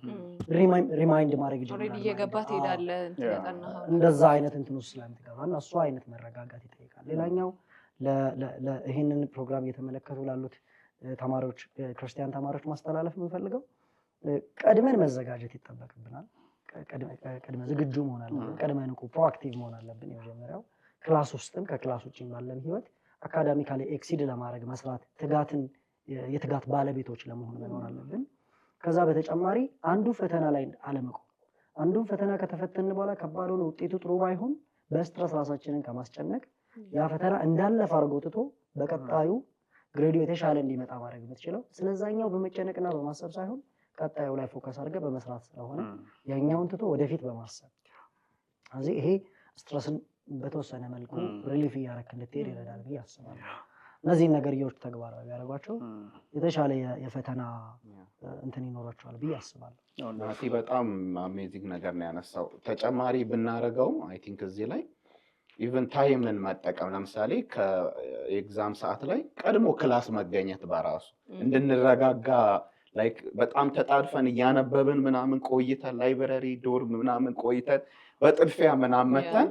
ሪማይንድ ማድረግ ይጀምራል። እየገባህ ትሄዳለህ። እንደዛ አይነት እንትን ውስጥ ስለምትገባ እና እሱ አይነት መረጋጋት ይጠይቃል። ሌላኛው ይህንን ፕሮግራም እየተመለከቱ ላሉት ተማሪዎች ክርስቲያን ተማሪዎች ማስተላለፍ የምንፈልገው ቀድመን መዘጋጀት ይጠበቅብናል። ቀድመ ዝግጁ መሆን አለብን። ቀድመ ንቁ ፕሮአክቲቭ መሆን አለብን። የመጀመሪያው ክላስ ውስጥም ከክላስ ውጭም ባለን ህይወት አካዳሚካሊ ኤክሲድ ለማድረግ መስራት፣ የትጋት ባለቤቶች ለመሆን መኖር አለብን። ከዛ በተጨማሪ አንዱ ፈተና ላይ አለመቆም። አንዱን ፈተና ከተፈተንን በኋላ ከባድ ሆነ ውጤቱ ጥሩ ባይሆን በስትረስ ራሳችንን ከማስጨነቅ ያ ፈተና እንዳለፈ አድርጎ ትቶ በቀጣዩ ግሬዱ የተሻለ እንዲመጣ ማድረግ የምትችለው ስለዛኛው በመጨነቅና በማሰብ ሳይሆን ቀጣዩ ላይ ፎከስ አድርገህ በመስራት ስለሆነ ያኛውን ትቶ ወደፊት በማሰብ ስለዚህ ይሄ ስትረስን በተወሰነ መልኩ ሪሊፍ እያደረክ እንድትሄድ ይረዳል ብዬ አስባለሁ። እነዚህን ነገርዮች ተግባራዊ ያደርጓቸው የተሻለ የፈተና እንትን ይኖራቸዋል ብዬ አስባለሁ። ናቲ በጣም አሜዚንግ ነገር ነው ያነሳው። ተጨማሪ ብናደርገው አይ ቲንክ እዚህ ላይ ኢቨን ታይምን መጠቀም፣ ለምሳሌ ከኤግዛም ሰዓት ላይ ቀድሞ ክላስ መገኘት በራሱ እንድንረጋጋ ላይክ በጣም ተጣድፈን እያነበብን ምናምን ቆይተን ላይብረሪ ዶርም ምናምን ቆይተን በጥድፊያ ምናምን መተን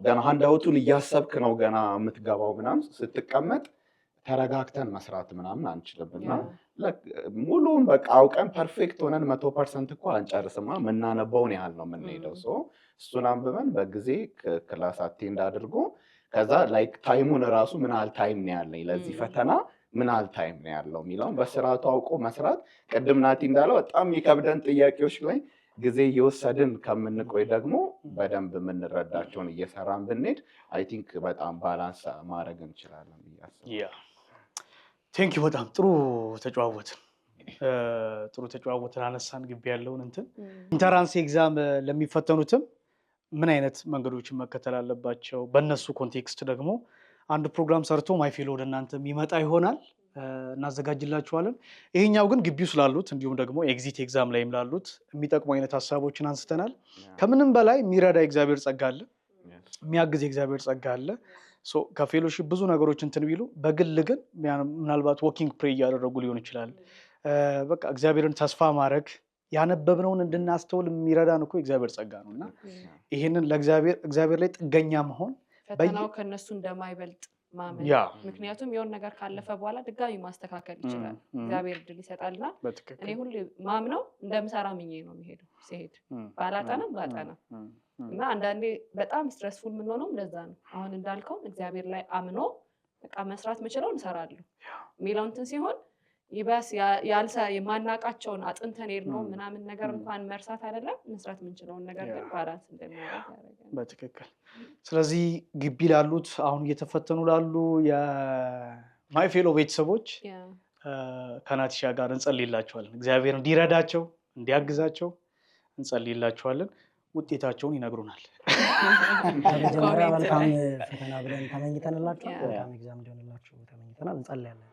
ገና ሃንዳውቱን እያሰብክ ነው ገና የምትገባው ምናምን ስትቀመጥ ተረጋግተን መስራት ምናምን አንችልምና ሙሉውን በቃ አውቀን ፐርፌክት ሆነን 100% እኮ አንጨርስማ። የምናነበውን ያህል ነው የምንሄደው። እሱን አንብበን በጊዜ ክላስ አቴንድ አድርጎ ከዛ ላይክ ታይሙን ራሱ ምን ያህል ታይም ነው ያለኝ ለዚህ ፈተና ምን ያህል ታይም ነው ያለው የሚለውን በስርዓቱ አውቆ መስራት። ቅድም ናቲ እንዳለው በጣም የሚከብደን ጥያቄዎች ላይ ጊዜ እየወሰድን ከምንቆይ ደግሞ በደንብ የምንረዳቸውን እየሰራን ብንሄድ አይ ቲንክ በጣም ባላንስ ማድረግ እንችላለን ብዬ አስባለሁ። ቴንክ ዩ። በጣም ጥሩ ተጨዋወትን አነሳን። ግቢ ያለውን እንትን ኢንተራንስ ኤግዛም ለሚፈተኑትም ምን አይነት መንገዶችን መከተል አለባቸው፣ በእነሱ ኮንቴክስት ደግሞ አንድ ፕሮግራም ሰርቶ ማይፌል ወደ እናንተ የሚመጣ ይሆናል፣ እናዘጋጅላችኋለን። ይሄኛው ግን ግቢው ስላሉት እንዲሁም ደግሞ ኤግዚት ኤግዛም ላይም ላሉት የሚጠቅሙ አይነት ሀሳቦችን አንስተናል። ከምንም በላይ የሚረዳ እግዚአብሔር ጸጋ አለ። የሚያግዝ የእግዚአብሔር ጸጋ አለ። ከፌሎሺፕ ብዙ ነገሮች እንትን ቢሉ በግል ግን ምናልባት ዎኪንግ ፕሬ እያደረጉ ሊሆን ይችላል። በቃ እግዚአብሔርን ተስፋ ማድረግ ያነበብነውን እንድናስተውል የሚረዳን እኮ የእግዚአብሔር ጸጋ ነው እና ይህንን እግዚአብሔር ላይ ጥገኛ መሆን ፈተናው ከነሱ እንደማይበልጥ ማመን። ምክንያቱም የሆነ ነገር ካለፈ በኋላ ድጋሚ ማስተካከል ይችላል፣ እግዚአብሔር እድል ይሰጣልና እኔ ሁሌ ማምነው እንደምሰራ ምኜ ነው የሚሄደው። ሲሄድ ባላጠናም ባጠናም እና አንዳንዴ በጣም ስትረስፉል የምንሆነው እንደዛ ነው። አሁን እንዳልከው እግዚአብሔር ላይ አምኖ በቃ መስራት የምችለውን እሰራለሁ የሚለው እንትን ሲሆን ይባስ የማናቃቸውን አጥንተን ሄድነው ምናምን ነገር እንኳን መርሳት አይደለም መስራት የምንችለውን ነገር ግን ባላንስ እንደሚያደርግ ያደርጋል። በትክክል። ስለዚህ ግቢ ላሉት አሁን እየተፈተኑ ላሉ የማይፌሎ ቤተሰቦች ከናቲሻ ጋር እንጸልይላቸዋለን። እግዚአብሔር እንዲረዳቸው እንዲያግዛቸው እንጸልይላቸዋለን። ውጤታቸውን ይነግሩናል። በመጀመሪያ መልካም ፈተና ብለን ተመኝተንላችኋል። መልካም ኤግዛም እንዲሆንላችሁ ተመኝተናል። እንጸልያለን።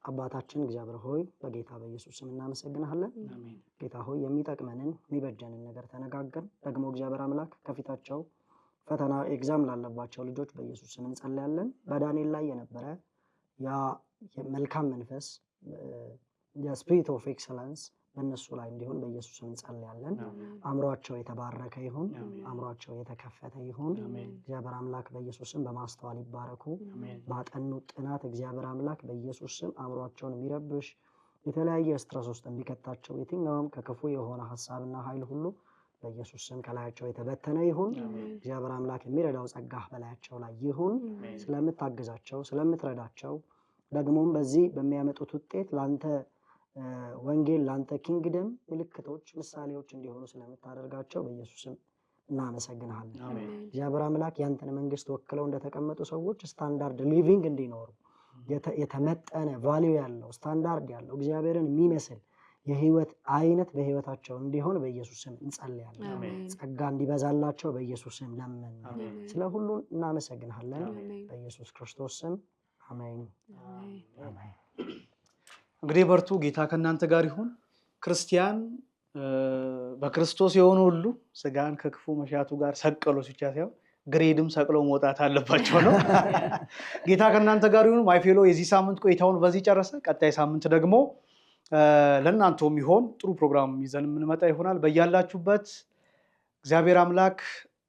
አባታችን እግዚአብሔር ሆይ በጌታ በኢየሱስ ስም እናመሰግናለን። ጌታ ሆይ የሚጠቅመንን የሚበጀንን ነገር ተነጋገርን። ደግሞ እግዚአብሔር አምላክ ከፊታቸው ፈተና ኤግዛም ላለባቸው ልጆች በኢየሱስ ስም እንጸልያለን። በዳንኤል ላይ የነበረ ያ መልካም መንፈስ የስፒሪት ኦፍ ኤክሰለንስ በእነሱ ላይ እንዲሆን በኢየሱስ ስም እንጸልያለን። አእምሯቸው የተባረከ ይሁን፣ አእምሯቸው የተከፈተ ይሁን። እግዚአብሔር አምላክ በኢየሱስ ስም በማስተዋል ይባረኩ። ባጠኑት ጥናት እግዚአብሔር አምላክ በኢየሱስ ስም አእምሯቸውን የሚረብሽ የተለያየ ስትረስ ውስጥ የሚከታቸው የትኛውም ከክፉ የሆነ ሀሳብና ኃይል ሁሉ በኢየሱስ ስም ከላያቸው የተበተነ ይሁን። እግዚአብሔር አምላክ የሚረዳው ጸጋህ በላያቸው ላይ ይሁን። ስለምታግዛቸው ስለምትረዳቸው ደግሞም በዚህ በሚያመጡት ውጤት ላንተ ወንጌል ላንተ ኪንግደም ምልክቶች ምሳሌዎች እንዲሆኑ ስለምታደርጋቸው በኢየሱስም እናመሰግናለን። እግዚአብሔር አምላክ ያንተን መንግስት ወክለው እንደተቀመጡ ሰዎች ስታንዳርድ ሊቪንግ እንዲኖሩ የተመጠነ ቫልዩ ያለው ስታንዳርድ ያለው እግዚአብሔርን የሚመስል የህይወት አይነት በህይወታቸው እንዲሆን በኢየሱስም እንጸልያለን። ጸጋ እንዲበዛላቸው በኢየሱስም ለምን ስለ ሁሉ እናመሰግናለን። በኢየሱስ ክርስቶስ ስም አሜን። እንግዲህ በርቱ። ጌታ ከእናንተ ጋር ይሁን። ክርስቲያን በክርስቶስ የሆኑ ሁሉ ስጋን ከክፉ መሻቱ ጋር ሰቀሉ ብቻ ሳይሆን ግሬድም ሰቅለው መውጣት አለባቸው ነው። ጌታ ከእናንተ ጋር ይሁን። ማይፌሎ የዚህ ሳምንት ቆይታውን በዚህ ጨረሰ። ቀጣይ ሳምንት ደግሞ ለእናንተው የሚሆን ጥሩ ፕሮግራም ይዘን የምንመጣ ይሆናል። በያላችሁበት እግዚአብሔር አምላክ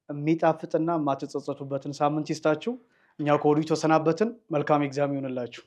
የሚጣፍጥና የማትጸጸቱበትን ሳምንት ይስጣችሁ። እኛ ከወዲሁ ተሰናበትን። መልካም ኤግዛም ይሆንላችሁ።